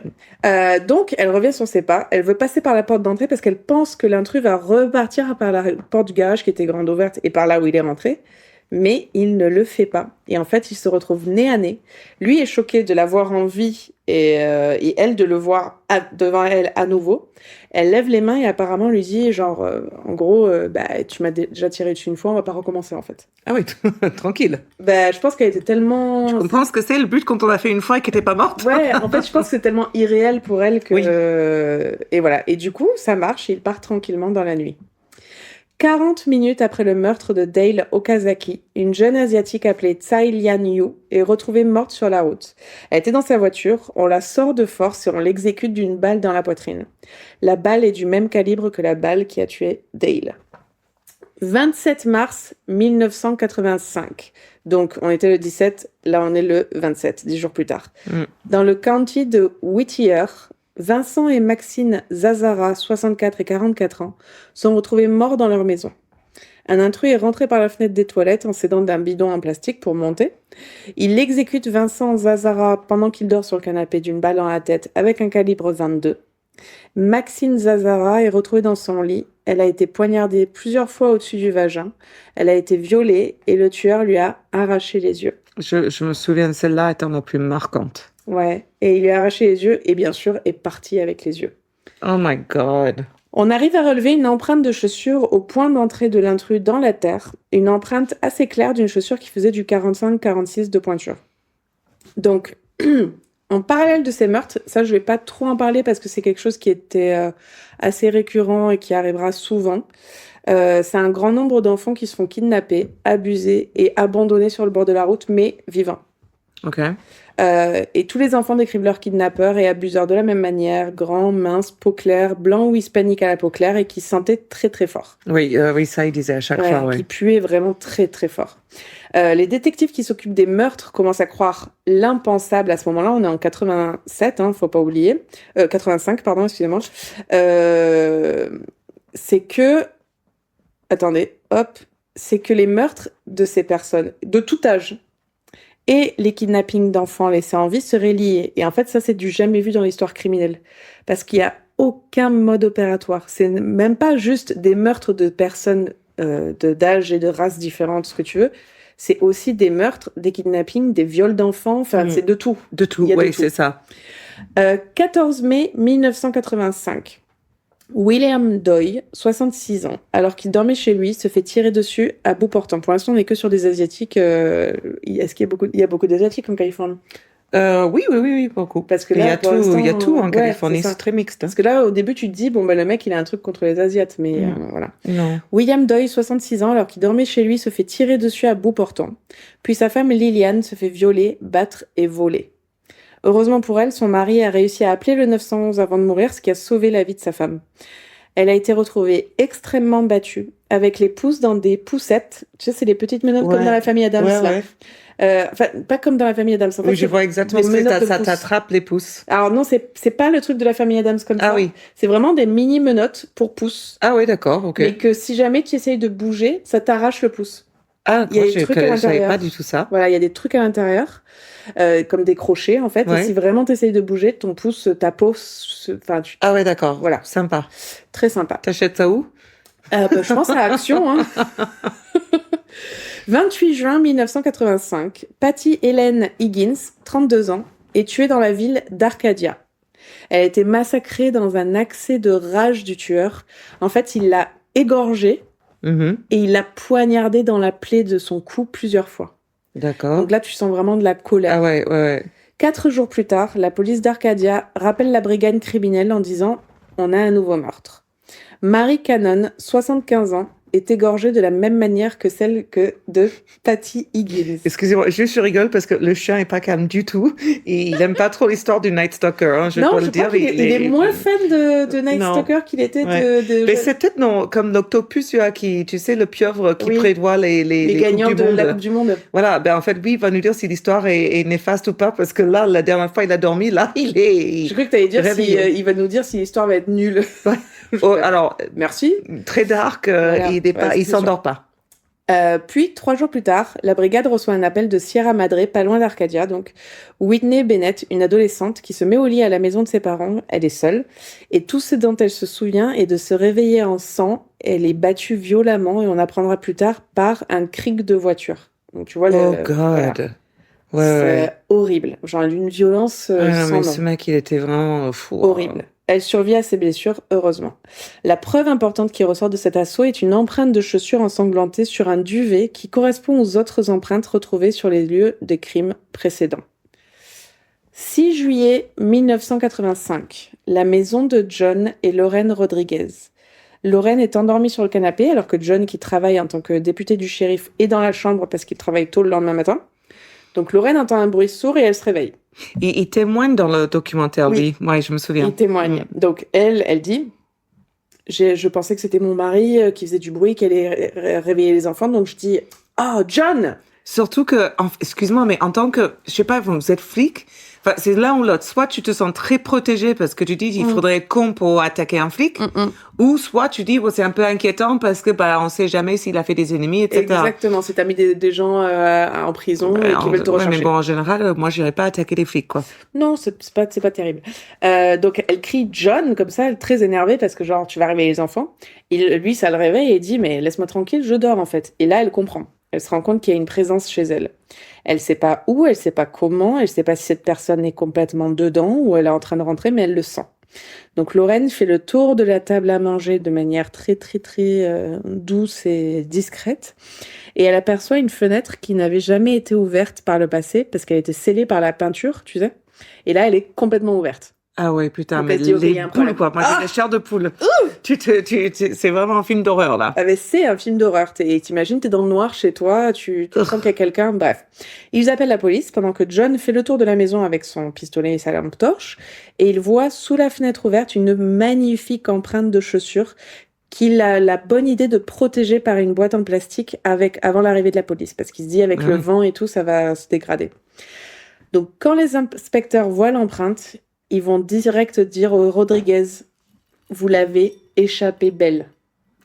Speaker 5: Donc, elle revient sur ses pas. Elle veut passer par la porte d'entrée parce qu'elle pense que l'intrus va repartir par la porte du garage qui était grande ouverte et par là où il est rentré. Mais il ne le fait pas. Et en fait, il se retrouve nez à nez. Lui est choqué de la voir en vie et elle de le voir devant elle à nouveau. Elle lève les mains et apparemment lui dit genre, en gros, bah, tu m'as déjà tiré dessus une fois, on va pas recommencer en fait.
Speaker 4: Ah oui, tranquille.
Speaker 5: Bah, je pense qu'elle était tellement...
Speaker 4: Je comprends ce que c'est le but quand on l'a fait une fois et qu'elle n'était pas morte.
Speaker 5: Ouais, en fait, je pense que c'est tellement irréel pour elle que...
Speaker 4: Oui.
Speaker 5: Et voilà. Et du coup, ça marche, il part tranquillement dans la nuit. 40 minutes après le meurtre de Dale Okazaki, une jeune asiatique appelée Tsai Lian Yu est retrouvée morte sur la route. Elle était dans sa voiture, on la sort de force et on l'exécute d'une balle dans la poitrine. La balle est du même calibre que la balle qui a tué Dale. 27 mars 1985. Donc, on était le 17, là on est le 27, 10 jours plus tard. Dans le county de Whittier, Vincent et Maxine Zazara, 64 et 44 ans, sont retrouvés morts dans leur maison. Un intrus est rentré par la fenêtre des toilettes en s'aidant d'un bidon en plastique pour monter. Il exécute Vincent Zazara pendant qu'il dort sur le canapé d'une balle dans la tête avec un calibre 22. Maxine Zazara est retrouvée dans son lit. Elle a été poignardée plusieurs fois au-dessus du vagin. Elle a été violée et le tueur lui a arraché les yeux.
Speaker 4: Je me souviens de celle-là étant la plus marquante.
Speaker 5: Ouais, et il lui a arraché les yeux et bien sûr est parti avec les yeux.
Speaker 4: Oh my God.
Speaker 5: On arrive à relever une empreinte de chaussure au point d'entrée de l'intrus dans la terre, une empreinte assez claire d'une chaussure qui faisait du 45-46 de pointure. Donc, en parallèle de ces meurtres, ça je vais pas trop en parler parce que c'est quelque chose qui était assez récurrent et qui arrivera souvent. C'est un grand nombre d'enfants qui se font kidnapper, abusés et abandonnés sur le bord de la route, mais vivants.
Speaker 4: Ok.
Speaker 5: Et tous les enfants décrivent leurs kidnappeurs et abuseurs de la même manière, grands, minces, peau claire, blancs ou hispaniques à la peau claire et qui se sentaient très très forts.
Speaker 4: Oui, oui, ça il disait à chaque fois,
Speaker 5: Qui
Speaker 4: oui.
Speaker 5: puaient vraiment très très fort. Les détectives qui s'occupent des meurtres commencent à croire l'impensable à ce moment-là. On est en 87, faut pas oublier. 85, pardon, excusez-moi. C'est que... Attendez, hop. C'est que les meurtres de ces personnes, de tout âge, et les kidnappings d'enfants laissés en vie seraient liés. Et en fait, ça, c'est du jamais vu dans l'histoire criminelle. Parce qu'il n'y a aucun mode opératoire. C'est même pas juste des meurtres de personnes d'âge et de races différentes, ce que tu veux. C'est aussi des meurtres, des kidnappings, des viols d'enfants. Enfin, c'est de tout.
Speaker 4: De tout,
Speaker 5: Il y a de
Speaker 4: oui,
Speaker 5: tout.
Speaker 4: c'est ça.
Speaker 5: 14 mai 1985. William Doyle, 66 ans, alors qu'il dormait chez lui, se fait tirer dessus à bout portant. Pour l'instant, on n'est que sur des Asiatiques. Est-ce qu'il y a beaucoup d'Asiatiques en Californie?
Speaker 4: Oui, beaucoup.
Speaker 5: Parce que
Speaker 4: il y
Speaker 5: là,
Speaker 4: a
Speaker 5: pour
Speaker 4: tout,
Speaker 5: l'instant,
Speaker 4: il y a tout en
Speaker 5: ouais,
Speaker 4: Californie,
Speaker 5: c'est ça.
Speaker 4: c'est très mixte.
Speaker 5: Parce que là, au début, tu te dis, bon, bah, le mec, il a un truc contre les Asiates, mais voilà.
Speaker 4: Non.
Speaker 5: William Doyle, 66 ans, alors qu'il dormait chez lui, se fait tirer dessus à bout portant. Puis sa femme Lillian se fait violer, battre et voler. Heureusement pour elle, son mari a réussi à appeler le 911 avant de mourir, ce qui a sauvé la vie de sa femme. Elle a été retrouvée extrêmement battue, avec les pouces dans des poussettes. Tu sais, c'est les petites menottes comme dans la famille Addams, là. Enfin, pas comme dans la famille Addams. En fait,
Speaker 4: Oui, je vois exactement
Speaker 5: des
Speaker 4: ce que
Speaker 5: menottes de
Speaker 4: ça
Speaker 5: pouces.
Speaker 4: t'attrape les pouces.
Speaker 5: Alors non, c'est pas le truc de la famille Addams comme ça.
Speaker 4: Ah oui.
Speaker 5: C'est vraiment des mini menottes pour pouces.
Speaker 4: Ah oui, d'accord, ok.
Speaker 5: Mais que si jamais tu essayes de bouger, ça t'arrache le pouce.
Speaker 4: Ah,
Speaker 5: Il y a
Speaker 4: moi,
Speaker 5: des trucs à
Speaker 4: je savais
Speaker 5: l'intérieur.
Speaker 4: pas du tout ça.
Speaker 5: Voilà, il y a des trucs à l'intérieur, comme des crochets en fait.
Speaker 4: Ouais.
Speaker 5: Et si vraiment tu essayes de bouger, ton pouce, ta peau, enfin,
Speaker 4: Ah ouais, d'accord.
Speaker 5: Voilà.
Speaker 4: Sympa.
Speaker 5: Très sympa.
Speaker 4: T'achètes ça où?
Speaker 5: Bah, je pense à Action. Hein. 28 juin 1985, Patty Helen Higgins, 32 ans, est tuée dans la ville d'Arcadia. Elle a été massacrée dans un accès de rage du tueur. En fait, il l'a égorgée
Speaker 4: Mhm.
Speaker 5: et il l'a poignardée dans la plaie de son cou plusieurs fois.
Speaker 4: D'accord.
Speaker 5: Donc là, tu sens vraiment de la colère.
Speaker 4: Ah ouais.
Speaker 5: 4 jours plus tard, la police d'Arcadia rappelle la brigade criminelle en disant « On a un nouveau meurtre ». Mary Cannon, 75 ans, est égorgée de la même manière que celle de Patty Higgins.
Speaker 4: Excusez-moi, juste je rigole parce que le chien est pas calme du tout et il aime pas trop l'histoire du Night Stalker, hein, je
Speaker 5: Non,
Speaker 4: dois
Speaker 5: je
Speaker 4: le
Speaker 5: crois
Speaker 4: dire.
Speaker 5: qu'il est moins fan de Night
Speaker 4: Non.
Speaker 5: Stalker qu'il était
Speaker 4: Ouais.
Speaker 5: de
Speaker 4: Mais c'est peut-être non, comme l'octopus, tu sais, le pieuvre qui
Speaker 5: Oui.
Speaker 4: prévoit les
Speaker 5: gagnants
Speaker 4: Coupes
Speaker 5: de
Speaker 4: du Monde.
Speaker 5: la Coupe du Monde.
Speaker 4: Voilà, ben en fait, lui, il va nous dire si l'histoire est néfaste ou pas, parce que là, la dernière fois, il a dormi, là, il est...
Speaker 5: Je crois que tu allais dire si,
Speaker 4: réveillé.
Speaker 5: il va nous dire si l'histoire va être nulle.
Speaker 4: Oh, alors,
Speaker 5: Merci.
Speaker 4: très dark,
Speaker 5: Voilà.
Speaker 4: il est pas,
Speaker 5: Ouais,
Speaker 4: il
Speaker 5: c'est
Speaker 4: s'endort pas.
Speaker 5: Puis, 3 jours plus tard, la brigade reçoit un appel de Sierra Madre, pas loin d'Arcadia, donc Whitney Bennett, une adolescente qui se met au lit à la maison de ses parents, elle est seule, et tout ce dont elle se souvient est de se réveiller en sang, elle est battue violemment, et on apprendra plus tard, par un cric de voiture. Donc tu vois,
Speaker 4: Oh
Speaker 5: voilà.
Speaker 4: God.
Speaker 5: C'est
Speaker 4: Ouais.
Speaker 5: horrible, genre d'une violence
Speaker 4: Ah, non,
Speaker 5: sans
Speaker 4: mais
Speaker 5: nom.
Speaker 4: ce mec, il était vraiment fou.
Speaker 5: Horrible. Elle survit à ses blessures, heureusement. La preuve importante qui ressort de cet assaut est une empreinte de chaussure ensanglantée sur un duvet qui correspond aux autres empreintes retrouvées sur les lieux des crimes précédents. 6 juillet 1985, la maison de John et Lorraine Rodriguez. Lorraine est endormie sur le canapé alors que John, qui travaille en tant que député du shérif, est dans la chambre parce qu'il travaille tôt le lendemain matin. Donc Lorraine entend un bruit sourd et elle se réveille.
Speaker 4: Il témoigne dans le documentaire,
Speaker 5: Oui.
Speaker 4: lui. Ouais, je me souviens.
Speaker 5: Il témoigne. Donc elle dit, je pensais que c'était mon mari qui faisait du bruit, qui allait réveiller les enfants, donc je dis, oh John!
Speaker 4: Surtout que, excuse-moi, mais en tant que, je sais pas, vous êtes flic, enfin, c'est l'un ou l'autre. Soit tu te sens très protégé parce que tu dis il faudrait être con pour attaquer un flic, ou soit tu dis c'est un peu inquiétant parce que on sait jamais s'il a fait des ennemis, etc.
Speaker 5: Exactement, si t'as mis des gens en prison et qui veulent te rechercher.
Speaker 4: Mais bon, en général, moi, j'irais pas attaquer les flics, quoi.
Speaker 5: Non, c'est pas terrible. Donc elle crie John comme ça, elle est très énervée parce que genre tu vas réveiller les enfants. Lui, ça le réveille et il dit mais laisse-moi tranquille, je dors en fait. Et là, elle comprend. Elle se rend compte qu'il y a une présence chez elle. Elle sait pas où, elle sait pas comment, elle sait pas si cette personne est complètement dedans ou elle est en train de rentrer, mais elle le sent. Donc Lorraine fait le tour de la table à manger de manière très douce et discrète, et elle aperçoit une fenêtre qui n'avait jamais été ouverte par le passé parce qu'elle était scellée par la peinture, tu sais. Et là, elle est complètement ouverte.
Speaker 4: Ah ouais, putain,
Speaker 5: Donc,
Speaker 4: mais
Speaker 5: elle dit, ok, il y a un
Speaker 4: les
Speaker 5: problème.
Speaker 4: poules, quoi. Moi, j'ai la chair de poule. C'est vraiment un film d'horreur, là.
Speaker 5: Ah ben, c'est un film d'horreur. Et t'imagines, t'es dans le noir chez toi, tu sens qu'il y a quelqu'un, bref. Ils appellent la police pendant que John fait le tour de la maison avec son pistolet et sa lampe torche, et il voit sous la fenêtre ouverte une magnifique empreinte de chaussure qu'il a la bonne idée de protéger par une boîte en plastique avant l'arrivée de la police, parce qu'il se dit avec le vent et tout, ça va se dégrader. Donc quand les inspecteurs voient l'empreinte, ils vont direct dire au Rodriguez, vous l'avez échappé belle.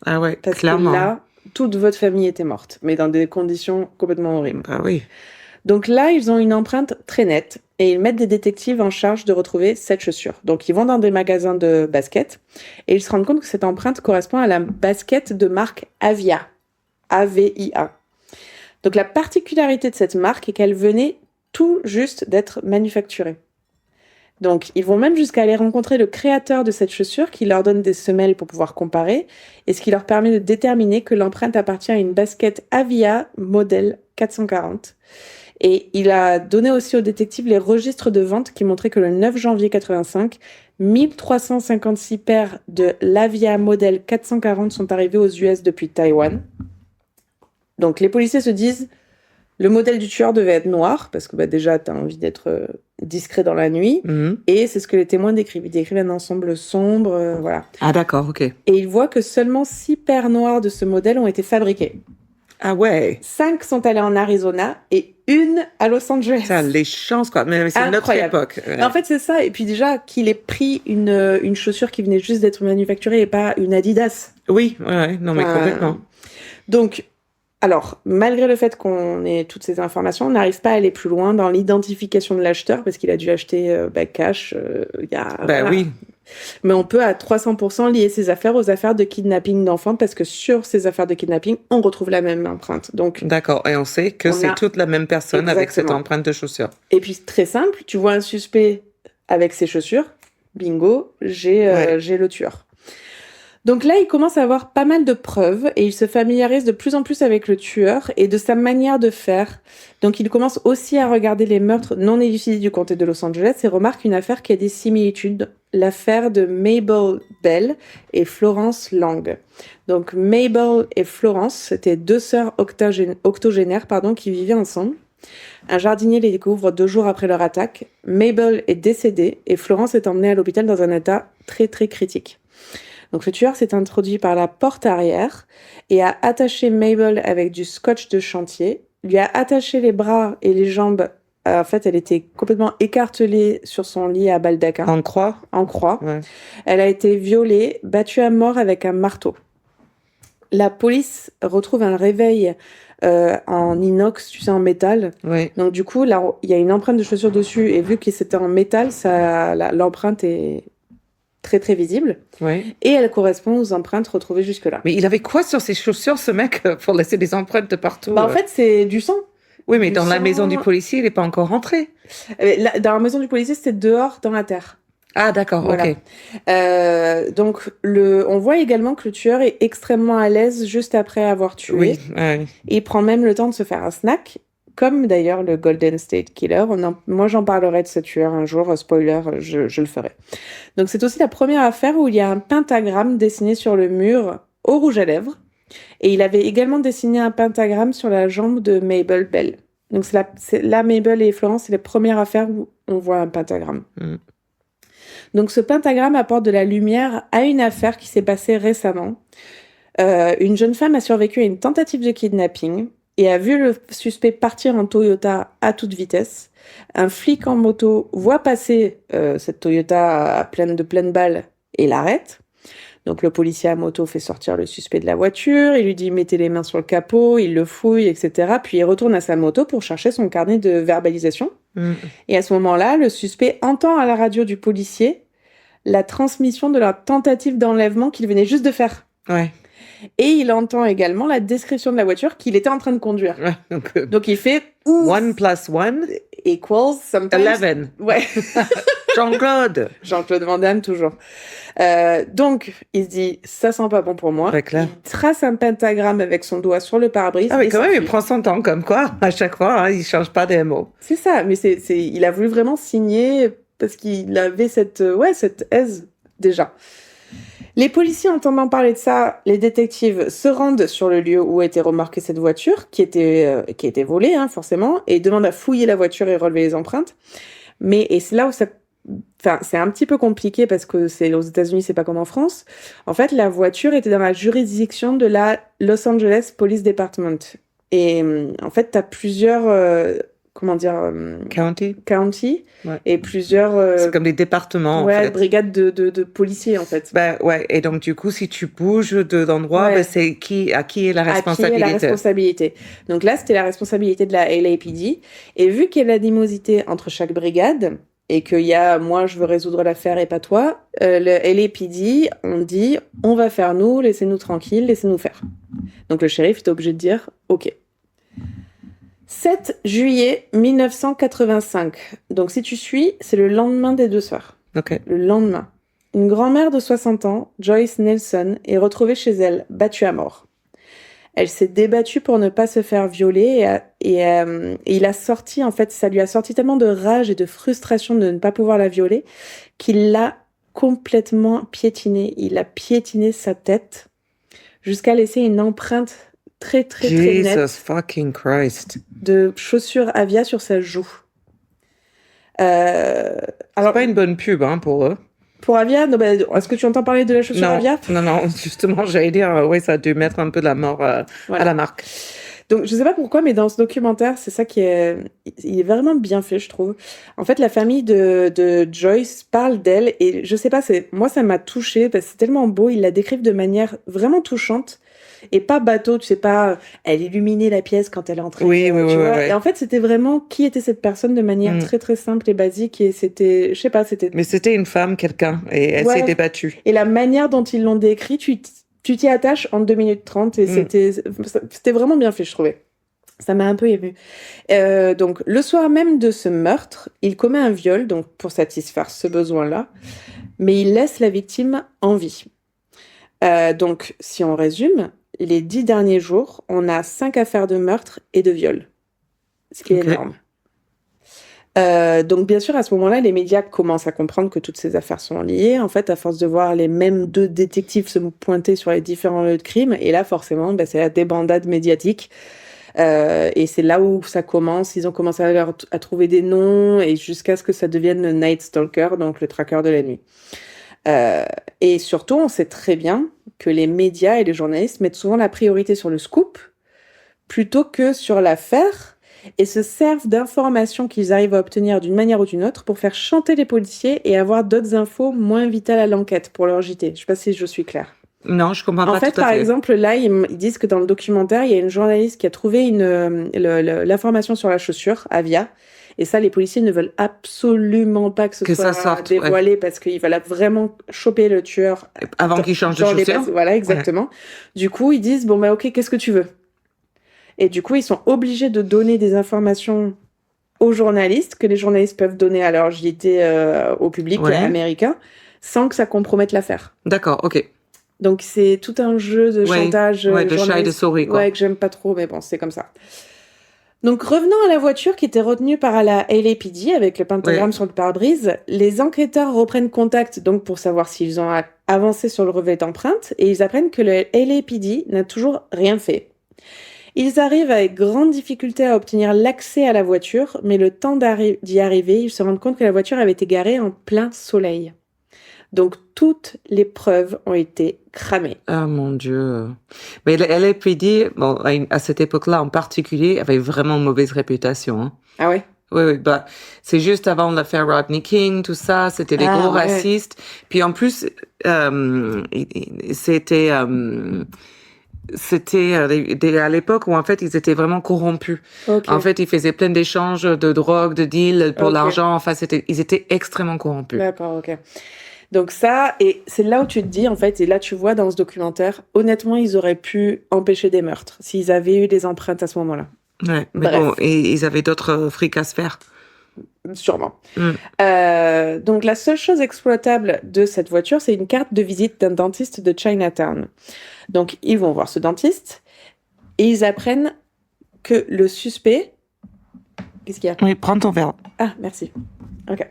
Speaker 4: Ah ouais,
Speaker 5: Parce
Speaker 4: clairement.
Speaker 5: que là, toute votre famille était morte, mais dans des conditions complètement horribles.
Speaker 4: Ah oui.
Speaker 5: Donc là, ils ont une empreinte très nette et ils mettent des détectives en charge de retrouver cette chaussure. Donc ils vont dans des magasins de basket et ils se rendent compte que cette empreinte correspond à la basket de marque Avia. A-V-I-A. Donc la particularité de cette marque est qu'elle venait tout juste d'être manufacturée. Donc ils vont même jusqu'à aller rencontrer le créateur de cette chaussure qui leur donne des semelles pour pouvoir comparer et ce qui leur permet de déterminer que l'empreinte appartient à une basket Avia modèle 440. Et il a donné aussi aux détectives les registres de vente qui montraient que le 9 janvier 85, 1356 paires de l'Avia modèle 440 sont arrivées aux US depuis Taïwan. Donc les policiers se disent, le modèle du tueur devait être noir, parce que déjà, tu as envie d'être discret dans la nuit, et c'est ce que les témoins décrivent. Ils décrivent un ensemble sombre, voilà.
Speaker 4: Ah d'accord, ok.
Speaker 5: Et ils voient que seulement 6 paires noires de ce modèle ont été fabriquées.
Speaker 4: Ah ouais.
Speaker 5: 5 sont allées en Arizona et 1 à Los Angeles.
Speaker 4: Ça, les chances, quoi. Mais c'est notre
Speaker 5: Incroyable.
Speaker 4: époque. Ouais.
Speaker 5: En fait, c'est ça. Et puis déjà, qu'il ait pris une chaussure qui venait juste d'être manufacturée et pas une Adidas.
Speaker 4: Oui, ouais, non mais complètement.
Speaker 5: Donc, alors, malgré le fait qu'on ait toutes ces informations, on n'arrive pas à aller plus loin dans l'identification de l'acheteur parce qu'il a dû acheter cash il y a...
Speaker 4: Ben
Speaker 5: voilà.
Speaker 4: oui.
Speaker 5: Mais on peut à 300% lier ces affaires aux affaires de kidnapping d'enfants parce que sur ces affaires de kidnapping, on retrouve la même empreinte. Donc,
Speaker 4: D'accord. Et on sait que
Speaker 5: On
Speaker 4: c'est
Speaker 5: a-
Speaker 4: toute la même personne avec cette
Speaker 5: Exactement.
Speaker 4: empreinte de chaussure.
Speaker 5: et puis très simple, tu vois un suspect avec ses chaussures, bingo, j'ai le tueur. Donc là, il commence à avoir pas mal de preuves et il se familiarise de plus en plus avec le tueur et de sa manière de faire. Donc il commence aussi à regarder les meurtres non élucidés du comté de Los Angeles et remarque une affaire qui a des similitudes, l'affaire de Mabel Bell et Florence Lang. Donc Mabel et Florence, c'était 2 sœurs octogénaires qui vivaient ensemble. Un jardinier les découvre 2 jours après leur attaque. Mabel est décédée et Florence est emmenée à l'hôpital dans un état très très critique. Donc le tueur s'est introduit par la porte arrière et a attaché Mabel avec du scotch de chantier, lui a attaché les bras et les jambes. En fait, elle était complètement écartelée sur son lit à baldaquin,
Speaker 4: En croix.
Speaker 5: en croix.
Speaker 4: Ouais.
Speaker 5: Elle a été violée, battue à mort avec un marteau. La police retrouve un réveil en inox, tu sais, en métal.
Speaker 4: Oui.
Speaker 5: Donc du coup, là, il y a une empreinte de chaussure dessus et vu que c'était en métal, l'empreinte est très très visible.
Speaker 4: Oui.
Speaker 5: Et elle correspond aux empreintes retrouvées jusque-là.
Speaker 4: Mais il avait quoi sur ses chaussures, ce mec, pour laisser des empreintes de partout?
Speaker 5: En fait, c'est du sang.
Speaker 4: Oui, mais
Speaker 5: du
Speaker 4: dans la
Speaker 5: sang.
Speaker 4: maison du policier, il n'est pas encore rentré.
Speaker 5: Dans la maison du policier, c'était dehors, dans la terre.
Speaker 4: Ah, d'accord,
Speaker 5: Voilà.
Speaker 4: ok.
Speaker 5: Donc, on voit également que le tueur est extrêmement à l'aise juste après avoir tué.
Speaker 4: Oui, ouais.
Speaker 5: Il prend même le temps de se faire un snack, comme d'ailleurs le Golden State Killer. Moi, j'en parlerai de ce tueur un jour. Spoiler, je le ferai. Donc, c'est aussi la première affaire où il y a un pentagramme dessiné sur le mur au rouge à lèvres. Et il avait également dessiné un pentagramme sur la jambe de Mabel Bell. Donc, là, Mabel et Florence, c'est la première affaire où on voit un pentagramme. Donc, ce pentagramme apporte de la lumière à une affaire qui s'est passée récemment. Une jeune femme a survécu à une tentative de kidnapping et a vu le suspect partir en Toyota à toute vitesse. Un flic en moto voit passer cette Toyota de pleine balles et l'arrête. Donc le policier à moto fait sortir le suspect de la voiture, il lui dit « mettez les mains sur le capot », il le fouille, etc. Puis il retourne à sa moto pour chercher son carnet de verbalisation. Et à ce moment-là, le suspect entend à la radio du policier la transmission de la tentative d'enlèvement qu'il venait juste de faire.
Speaker 4: Ouais.
Speaker 5: Et il entend également la description de la voiture qu'il était en train de conduire.
Speaker 4: Ouais.
Speaker 5: Donc il fait « Ouf,
Speaker 4: 1 plus 1,
Speaker 5: equals sometimes... »
Speaker 4: 11.
Speaker 5: Ouais.
Speaker 4: Jean-Claude.
Speaker 5: Jean-Claude Van Damme, toujours. Donc, il se dit, ça sent pas bon pour moi.
Speaker 4: Ouais, clair.
Speaker 5: Il trace un pentagramme avec son doigt sur le pare-brise.
Speaker 4: Ah, mais
Speaker 5: et
Speaker 4: quand même,
Speaker 5: s'enfuit.
Speaker 4: il prend son temps, comme quoi, à chaque fois, il change pas des mots.
Speaker 5: C'est ça, mais il a voulu vraiment signer parce qu'il avait cette aise déjà. Les policiers entendant parler de ça, les détectives se rendent sur le lieu où a été remarquée cette voiture, qui était volée, forcément, et demandent à fouiller la voiture et relever les empreintes. Et c'est là où c'est un petit peu compliqué parce que c'est aux États-Unis, c'est pas comme en France. En fait, la voiture était dans la juridiction de la Los Angeles Police Department. Et en fait, t'as plusieurs comment dire, county
Speaker 4: Ouais.
Speaker 5: et plusieurs
Speaker 4: C'est comme des départements, en fait.
Speaker 5: brigades de policiers, en fait.
Speaker 4: Ben, ouais. Et donc, du coup, si tu bouges d'endroit,
Speaker 5: Ouais.
Speaker 4: ben, c'est à qui est la
Speaker 5: À qui est
Speaker 4: responsabilité?
Speaker 5: la responsabilité. Donc là, c'était la responsabilité de la LAPD. Et vu qu'il y a de l'animosité entre chaque brigade, et qu'il y a moi, je veux résoudre l'affaire et pas toi, le LAPD, on dit, on va faire nous, laissez-nous tranquilles, laissez-nous faire. Donc le shérif est obligé de dire, OK. 7 juillet 1985. Donc si tu suis, c'est le lendemain des 2 sœurs.
Speaker 4: OK.
Speaker 5: Le lendemain. Une grand-mère de 60 ans, Joyce Nelson, est retrouvée chez elle, battue à mort. Elle s'est débattue pour ne pas se faire violer et il a sorti, en fait, ça lui a sorti tellement de rage et de frustration de ne pas pouvoir la violer qu'il l'a complètement piétinée. Il a piétiné sa tête jusqu'à laisser une empreinte très
Speaker 4: Jesus
Speaker 5: nette
Speaker 4: fucking Christ.
Speaker 5: de chaussures Avia sur sa joue.
Speaker 4: Alors, pas une bonne pub, hein, pour eux.
Speaker 5: Pour Avia, non, est-ce que tu entends parler de la chaussure Avia?
Speaker 4: Non, justement, j'allais dire, ouais, ça a dû mettre un peu de la mort à la marque.
Speaker 5: Donc, je sais pas pourquoi, mais dans ce documentaire, c'est ça il est vraiment bien fait, je trouve. En fait, la famille de Joyce parle d'elle et je sais pas, moi, ça m'a touchée parce que c'est tellement beau. Ils la décrivent de manière vraiment touchante et pas bateau, tu sais pas, elle illuminait la pièce quand elle est entrée.
Speaker 4: Oui,
Speaker 5: tu vois.
Speaker 4: oui.
Speaker 5: Et en fait, c'était vraiment qui était cette personne de manière très simple et basique et c'était, je sais pas, c'était.
Speaker 4: Mais c'était une femme, quelqu'un, et elle s'est débattue.
Speaker 5: Et la manière dont ils l'ont décrit, tu t'y attaches en 2 minutes 30 et c'était vraiment bien fait, je trouvais. Ça m'a un peu émue. Donc, le soir même de ce meurtre, il commet un viol, donc pour satisfaire ce besoin-là, mais il laisse la victime en vie. Donc, si on résume, les 10 derniers jours, on a 5 affaires de meurtre et de viol. Ce qui est énorme. Donc bien sûr à ce moment-là les médias commencent à comprendre que toutes ces affaires sont liées en fait à force de voir les mêmes 2 détectives se pointer sur les différents lieux de crime et là forcément c'est la débandade médiatique et c'est là où ça commence, ils ont commencé à trouver des noms et jusqu'à ce que ça devienne le Night Stalker, donc le traqueur de la nuit. Et surtout on sait très bien que les médias et les journalistes mettent souvent la priorité sur le scoop plutôt que sur l'affaire et se servent d'informations qu'ils arrivent à obtenir d'une manière ou d'une autre pour faire chanter les policiers et avoir d'autres infos moins vitales à l'enquête pour leur JT. Je sais pas si je suis claire.
Speaker 4: Non, je comprends pas tout à fait.
Speaker 5: En fait, par exemple, là, ils disent que dans le documentaire, il y a une journaliste qui a trouvé l'information sur la chaussure, Avia. Et ça, les policiers ne veulent absolument pas que ça soit dévoilé parce qu'ils veulent vraiment choper le tueur.
Speaker 4: Avant qu'il change de chaussure.
Speaker 5: Voilà, exactement. Ouais. Du coup, ils disent, ok, qu'est-ce que tu veux? Et du coup, ils sont obligés de donner des informations aux journalistes que les journalistes peuvent donner à leur JT au public américain sans que ça compromette l'affaire.
Speaker 4: D'accord, ok.
Speaker 5: Donc, c'est tout un jeu de chantage.
Speaker 4: De chat et de souris, quoi.
Speaker 5: Ouais, que j'aime pas trop, mais bon, c'est comme ça. Donc, revenons à la voiture qui était retenue par la LAPD avec le pentagramme sur le pare-brise, les enquêteurs reprennent contact donc pour savoir s'ils ont avancé sur le relevé d'empreintes et ils apprennent que le LAPD n'a toujours rien fait. Ils arrivent avec grande difficulté à obtenir l'accès à la voiture, mais le temps d'y arriver, ils se rendent compte que la voiture avait été garée en plein soleil. Donc, toutes les preuves ont été cramées.
Speaker 4: Ah, mon Dieu. Mais le LAPD, bon, à cette époque-là en particulier, avait vraiment une mauvaise réputation. Hein.
Speaker 5: Ah ouais?
Speaker 4: Oui, bah, c'est juste avant l'affaire Rodney King, tout ça, c'était des gros racistes. Puis en plus, c'était à l'époque où en fait ils étaient vraiment corrompus. Okay. En fait, ils faisaient plein d'échanges de drogue, de deals pour l'argent. Enfin, ils étaient extrêmement corrompus.
Speaker 5: D'accord, ok. Donc ça, et c'est là où tu te dis, en fait, et là tu vois dans ce documentaire, honnêtement, ils auraient pu empêcher des meurtres s'ils avaient eu des empreintes à ce moment-là.
Speaker 4: Ouais, mais bon, et ils avaient d'autres frics à se faire.
Speaker 5: Sûrement. Donc la seule chose exploitable de cette voiture, c'est une carte de visite d'un dentiste de Chinatown. Donc ils vont voir ce dentiste et ils apprennent que le suspect... Qu'est-ce qu'il y a?
Speaker 4: Oui, prends ton verre.
Speaker 5: Ah, merci. Ok.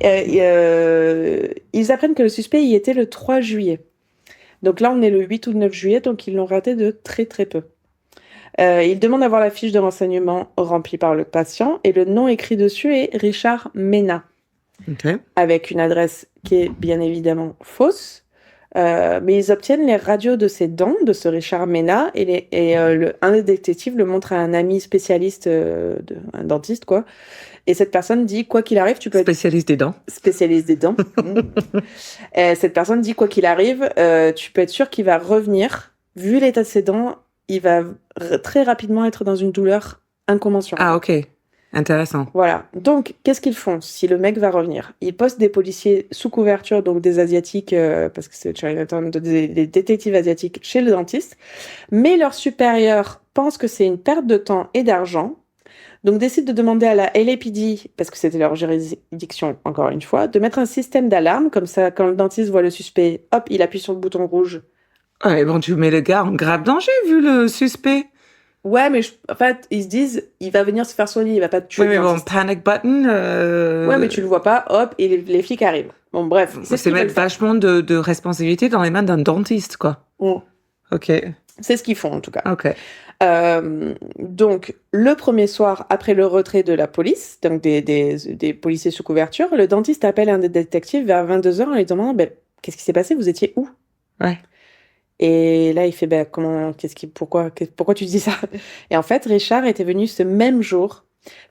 Speaker 5: Ils apprennent que le suspect y était le 3 juillet. Donc là, on est le 8 ou le 9 juillet, donc ils l'ont raté de très très peu. Ils demandent à voir la fiche de renseignement remplie par le patient et le nom écrit dessus est Richard Mena.
Speaker 4: Okay.
Speaker 5: Avec une adresse qui est bien évidemment fausse. Mais ils obtiennent les radios de ses dents, de ce Richard Mena, un des détectives le montre à un ami spécialiste, un dentiste, quoi. Et cette personne dit, quoi qu'il arrive, tu peux être
Speaker 4: Spécialiste des dents.
Speaker 5: spécialiste des dents. Et cette personne dit, quoi qu'il arrive, tu peux être sûr qu'il va revenir. Vu l'état de ses dents, il va très rapidement être dans une douleur incommensurable.
Speaker 4: Ah, ok. Intéressant.
Speaker 5: Voilà. Donc, qu'est-ce qu'ils font si le mec va revenir? Ils postent des policiers sous couverture, donc des Asiatiques, parce que c'est Chinatown, des détectives asiatiques chez le dentiste. Mais leur supérieur pense que c'est une perte de temps et d'argent. Donc, décide de demander à la LAPD, parce que c'était leur juridiction, encore une fois, de mettre un système d'alarme. Comme ça, quand le dentiste voit le suspect, hop, il appuie sur le bouton rouge.
Speaker 4: Ouais, bon, tu mets le gars en grave danger, vu le suspect.
Speaker 5: Ouais, mais en fait, ils se disent, il va venir se faire soigner, il va pas te tuer.
Speaker 4: Oui, mais
Speaker 5: le
Speaker 4: bon,
Speaker 5: dentiste.
Speaker 4: panic button.
Speaker 5: Ouais, mais tu le vois pas, hop, et les flics arrivent. Bon, bref.
Speaker 4: C'est mettre vachement de responsabilité dans les mains d'un dentiste, quoi. Ok.
Speaker 5: C'est ce qu'ils font, en tout cas.
Speaker 4: Ok.
Speaker 5: Donc, le premier soir, après le retrait de la police, donc des policiers sous couverture, le dentiste appelle un des détectives vers 22h en lui demandant, qu'est-ce qui s'est passé? Vous étiez où?
Speaker 4: Ouais.
Speaker 5: Et là, il fait, pourquoi tu dis ça? Et en fait, Richard était venu ce même jour.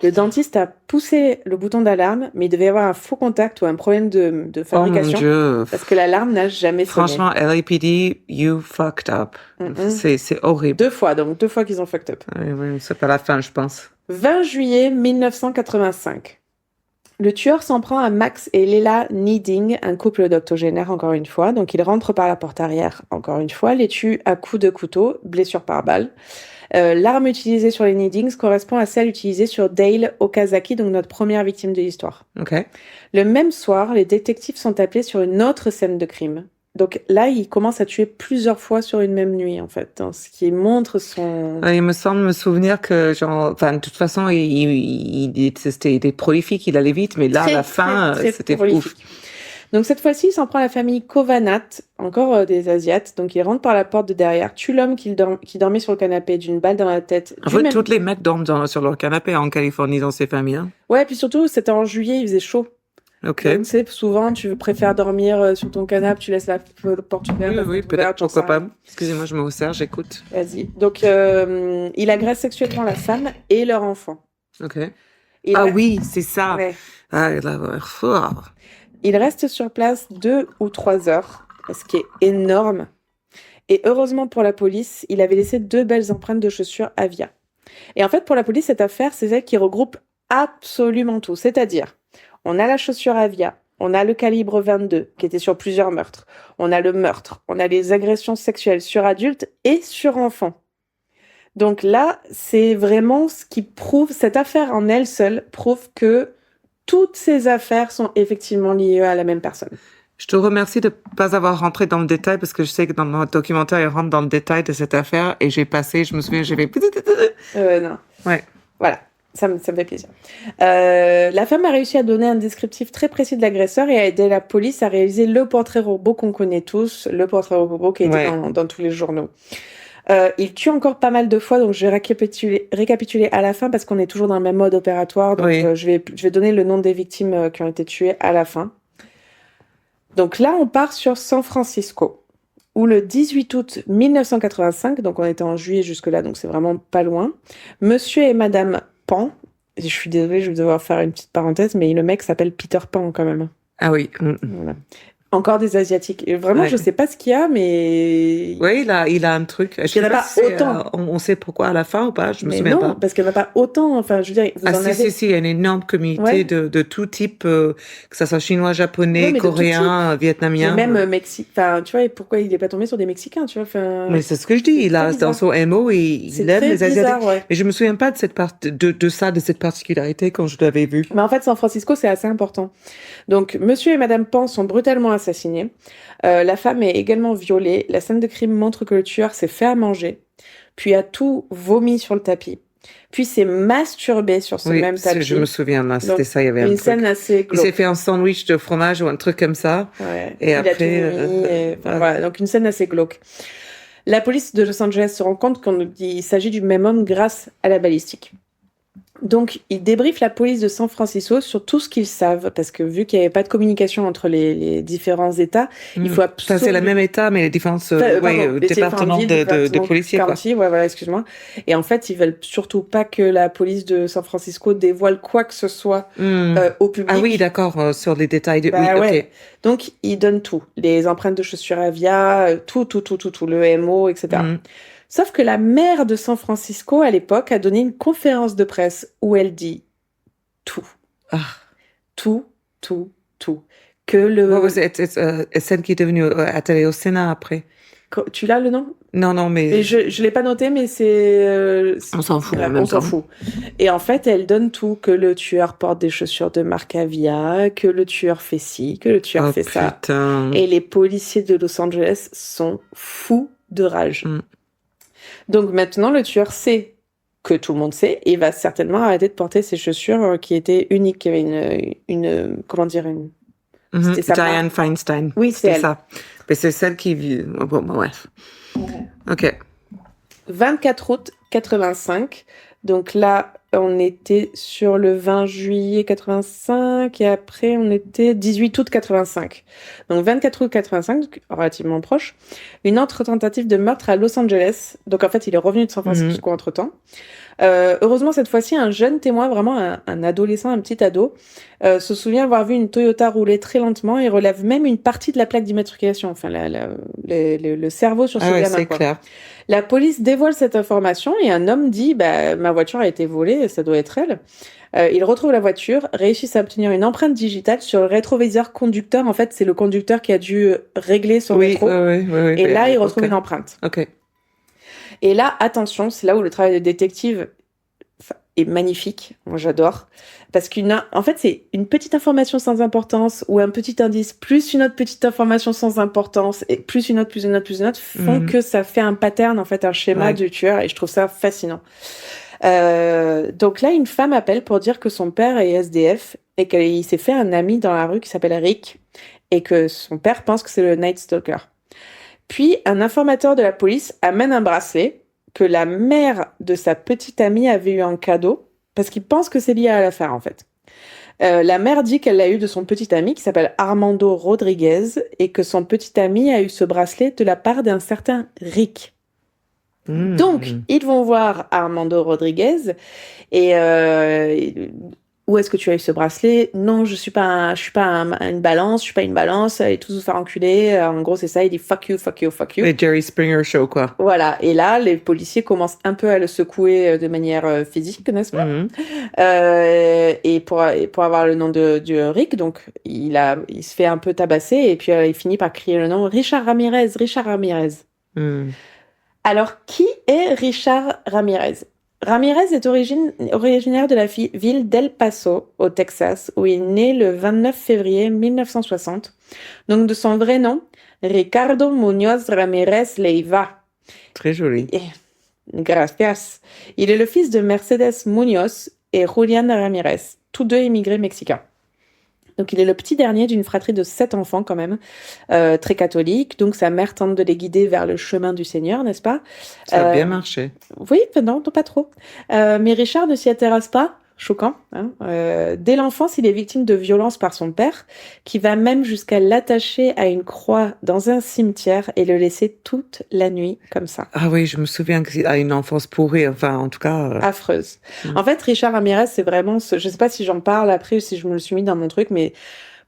Speaker 5: Le dentiste a poussé le bouton d'alarme, mais il devait y avoir un faux contact ou un problème de fabrication.
Speaker 4: Oh mon Dieu.
Speaker 5: Parce que l'alarme n'a jamais sonné.
Speaker 4: Franchement, LAPD, you fucked up. C'est horrible.
Speaker 5: 2 fois, donc 2 fois qu'ils ont fucked up.
Speaker 4: Oui, c'est pas la fin, je pense.
Speaker 5: 20 juillet 1985. Le tueur s'en prend à Max et Leila Needing, un couple d'octogénaires encore une fois. Donc il rentre par la porte arrière encore une fois, les tue à coups de couteau, blessure par balle. L'arme utilisée sur les Needings correspond à celle utilisée sur Dale Okazaki, donc notre première victime de l'histoire.
Speaker 4: Ok.
Speaker 5: Le même soir, les détectives sont appelés sur une autre scène de crime. Donc là, il commence à tuer plusieurs fois sur une même nuit, en fait, hein, ce qui montre son...
Speaker 4: Il me semble me souvenir que, de toute façon, il était prolifique, il allait vite, mais là, à la fin, c'était ouf.
Speaker 5: Donc cette fois-ci, il s'en prend à la famille Kovanat, encore des Asiates. Donc il rentre par la porte de derrière, tue l'homme qui dormait sur le canapé d'une balle dans la tête.
Speaker 4: En fait, tous les mecs dorment sur leur canapé en Californie dans ces familles. Hein.
Speaker 5: Ouais, puis surtout, c'était en juillet, il faisait chaud.
Speaker 4: Ok.
Speaker 5: Donc, tu sais, souvent, tu préfères dormir sur ton canapé, tu laisses la porte ouverte.
Speaker 4: Oui, peut-être, pourquoi pas. Excusez-moi, je me resserre, j'écoute.
Speaker 5: Vas-y. Donc, il agresse sexuellement la femme et leur enfant.
Speaker 4: Ok. Oui, c'est ça.
Speaker 5: Ouais. Il reste sur place 2 ou 3 heures, ce qui est énorme. Et heureusement pour la police, il avait laissé 2 belles empreintes de chaussures Avia. Et en fait, pour la police, cette affaire, c'est celle qui regroupe absolument tout. C'est-à-dire, on a la chaussure Avia, on a le calibre 22, qui était sur plusieurs meurtres. On a le meurtre, on a les agressions sexuelles sur adultes et sur enfants. Donc là, c'est vraiment ce qui prouve, cette affaire en elle seule prouve que toutes ces affaires sont effectivement liées à la même personne.
Speaker 4: Je te remercie de ne pas avoir rentré dans le détail parce que je sais que dans mon documentaire, il rentre dans le détail de cette affaire et je me souviens, j'ai fait...
Speaker 5: Non.
Speaker 4: Ouais.
Speaker 5: Voilà, ça me fait plaisir. La femme a réussi à donner un descriptif très précis de l'agresseur et a aidé la police à réaliser le portrait robot qu'on connaît tous, le portrait robot qui a été dans tous les journaux. Il tue encore pas mal de fois, donc je vais récapituler à la fin parce qu'on est toujours dans le même mode opératoire. Donc je vais donner le nom des victimes qui ont été tuées à la fin. Donc là, on part sur San Francisco, où le 18 août 1985, donc on était en juillet jusque-là, donc c'est vraiment pas loin, monsieur et madame Pan, je suis désolée, je vais devoir faire une petite parenthèse, mais le mec s'appelle Peter Pan quand même.
Speaker 4: Ah oui.
Speaker 5: Voilà. Encore des Asiatiques. Et vraiment, je sais pas ce qu'il y a, mais...
Speaker 4: Oui, il a un truc.
Speaker 5: Il n'y en a pas autant.
Speaker 4: On sait pourquoi à la fin ou pas? Je me souviens pas.
Speaker 5: Non, parce qu'il n'y en a pas autant. Enfin, je veux dire, vous en avez...
Speaker 4: Si, il y a une énorme communauté de tout type, que ça soit chinois, japonais, coréen, vietnamien.
Speaker 5: Et même Mexique. Enfin, tu vois, et pourquoi il n'est pas tombé sur des Mexicains, tu vois? Enfin...
Speaker 4: Mais c'est ce que je dis. Il a dans son MO, il aime les Asiatiques.
Speaker 5: Ouais.
Speaker 4: Mais je me souviens pas de cette de cette particularité quand je l'avais vu.
Speaker 5: Mais en fait, San Francisco, c'est assez important. Donc, monsieur et madame Pan sont brutalement assassinés. La femme est également violée. La scène de crime montre que le tueur s'est fait à manger, puis a tout vomi sur le tapis, puis s'est masturbé sur ce même tapis.
Speaker 4: Je me souviens, là, c'était ça, il y avait
Speaker 5: une scène assez glauque.
Speaker 4: Il s'est fait un sandwich de fromage ou un truc comme ça.
Speaker 5: Ouais.
Speaker 4: Et après...
Speaker 5: voilà, donc une scène assez glauque. La police de Los Angeles se rend compte qu'il s'agit du même homme grâce à la balistique. Donc, ils débriefent la police de San Francisco sur tout ce qu'ils savent, parce que vu qu'il n'y avait pas de communication entre les différents États, il faut
Speaker 4: Ça, c'est le même État, mais les différents
Speaker 5: les
Speaker 4: départements
Speaker 5: différentes villes,
Speaker 4: de policiers, quoi.
Speaker 5: county, ouais, voilà, excuse-moi. Et en fait, ils veulent surtout pas que la police de San Francisco dévoile quoi que ce soit au public.
Speaker 4: Ah oui, d'accord, sur les détails de...
Speaker 5: Bah
Speaker 4: oui,
Speaker 5: ouais.
Speaker 4: ok.
Speaker 5: Donc, ils donnent tout. Les empreintes de chaussures Avia, tout, le MO, etc. Sauf que la maire de San Francisco, à l'époque, a donné une conférence de presse où elle dit tout.
Speaker 4: Ah.
Speaker 5: Tout. Que le...
Speaker 4: What was it? Celle qui est devenue atterrée au Sénat après.
Speaker 5: Tu l'as le nom?
Speaker 4: Non, mais...
Speaker 5: Et je l'ai pas noté, mais c'est...
Speaker 4: On s'en fout, en même
Speaker 5: on s'en
Speaker 4: temps.
Speaker 5: fout. Et en fait, elle donne tout. Que le tueur porte des chaussures de marque Avia, que le tueur fait ci, que le tueur fait ça.
Speaker 4: Putain.
Speaker 5: Et les policiers de Los Angeles sont fous de rage. Donc maintenant, le tueur sait que tout le monde sait et va certainement arrêter de porter ses chaussures qui étaient uniques. Qui avait une comment dire, une... C'était sa
Speaker 4: Diane
Speaker 5: marque.
Speaker 4: Feinstein.
Speaker 5: Oui, c'est elle.
Speaker 4: ça. Mais c'est celle qui vit... Bon, bref. Ok.
Speaker 5: 24 août 85. Donc là, on était sur le 20 juillet 85 et après, on était 18 août 85. Donc 24 août 85, relativement proche. Une autre tentative de meurtre à Los Angeles. Donc en fait, il est revenu de San Francisco entre-temps. Heureusement, cette fois-ci, un jeune témoin, vraiment un adolescent, un petit ado, se souvient avoir vu une Toyota rouler très lentement et relève même une partie de la plaque d'immatriculation. Enfin, le cerveau sur ce gamin.
Speaker 4: C'est
Speaker 5: quoi.
Speaker 4: clair.
Speaker 5: La police dévoile cette information et un homme dit ma voiture a été volée, ça doit être elle. Il retrouve la voiture, réussit à obtenir une empreinte digitale sur le rétroviseur conducteur. En fait, c'est le conducteur qui a dû régler son rétro.
Speaker 4: Oui,
Speaker 5: et là, il retrouve une empreinte.
Speaker 4: Ok.
Speaker 5: Et là, attention, c'est là où le travail de détective est magnifique. Moi, j'adore. Parce en fait, c'est une petite information sans importance ou un petit indice plus une autre petite information sans importance et plus une autre font que ça fait un pattern, en fait, un schéma du tueur et je trouve ça fascinant. Donc là, une femme appelle pour dire que son père est SDF et qu'il s'est fait un ami dans la rue qui s'appelle Rick et que son père pense que c'est le Night Stalker. Puis, un informateur de la police amène un bracelet que la mère de sa petite amie avait eu en cadeau, parce qu'il pense que c'est lié à l'affaire, en fait. La mère dit qu'elle l'a eu de son petit ami, qui s'appelle Armando Rodriguez, et que son petit ami a eu ce bracelet de la part d'un certain Rick. Donc, ils vont voir Armando Rodriguez, et... où est-ce que tu as eu ce bracelet? Non, je suis pas une balance, allez tous vous faire enculer. En gros, c'est ça, il dit fuck you.
Speaker 4: Le Jerry Springer show, quoi.
Speaker 5: Voilà, et là, les policiers commencent un peu à le secouer de manière physique, n'est-ce pas? Et pour avoir le nom du Rick, donc il se fait un peu tabasser, et puis il finit par crier le nom Richard Ramirez. Alors, qui est Richard Ramirez? Ramirez est originaire de la ville d'El Paso, au Texas, où il est né le 29 février 1960. Donc, de son vrai nom, Ricardo Muñoz Ramirez Leiva.
Speaker 4: Très joli.
Speaker 5: Gracias. Il est le fils de Mercedes Muñoz et Julian Ramirez, tous deux immigrés mexicains. Donc, il est le petit dernier d'une fratrie de 7 enfants quand même, très catholique. Donc, sa mère tente de les guider vers le chemin du Seigneur, n'est-ce pas?
Speaker 4: Ça a bien marché.
Speaker 5: Oui, non, pas trop. Mais Richard ne s'y intéresse pas. Choquant. Hein. Dès l'enfance, il est victime de violences par son père, qui va même jusqu'à l'attacher à une croix dans un cimetière et le laisser toute la nuit comme ça.
Speaker 4: Ah oui, je me souviens qu'il a une enfance pourrie, enfin, en tout cas...
Speaker 5: Affreuse. En fait, Richard Ramirez, c'est vraiment... Je sais pas si j'en parle après ou si je me le suis mis dans mon truc, mais...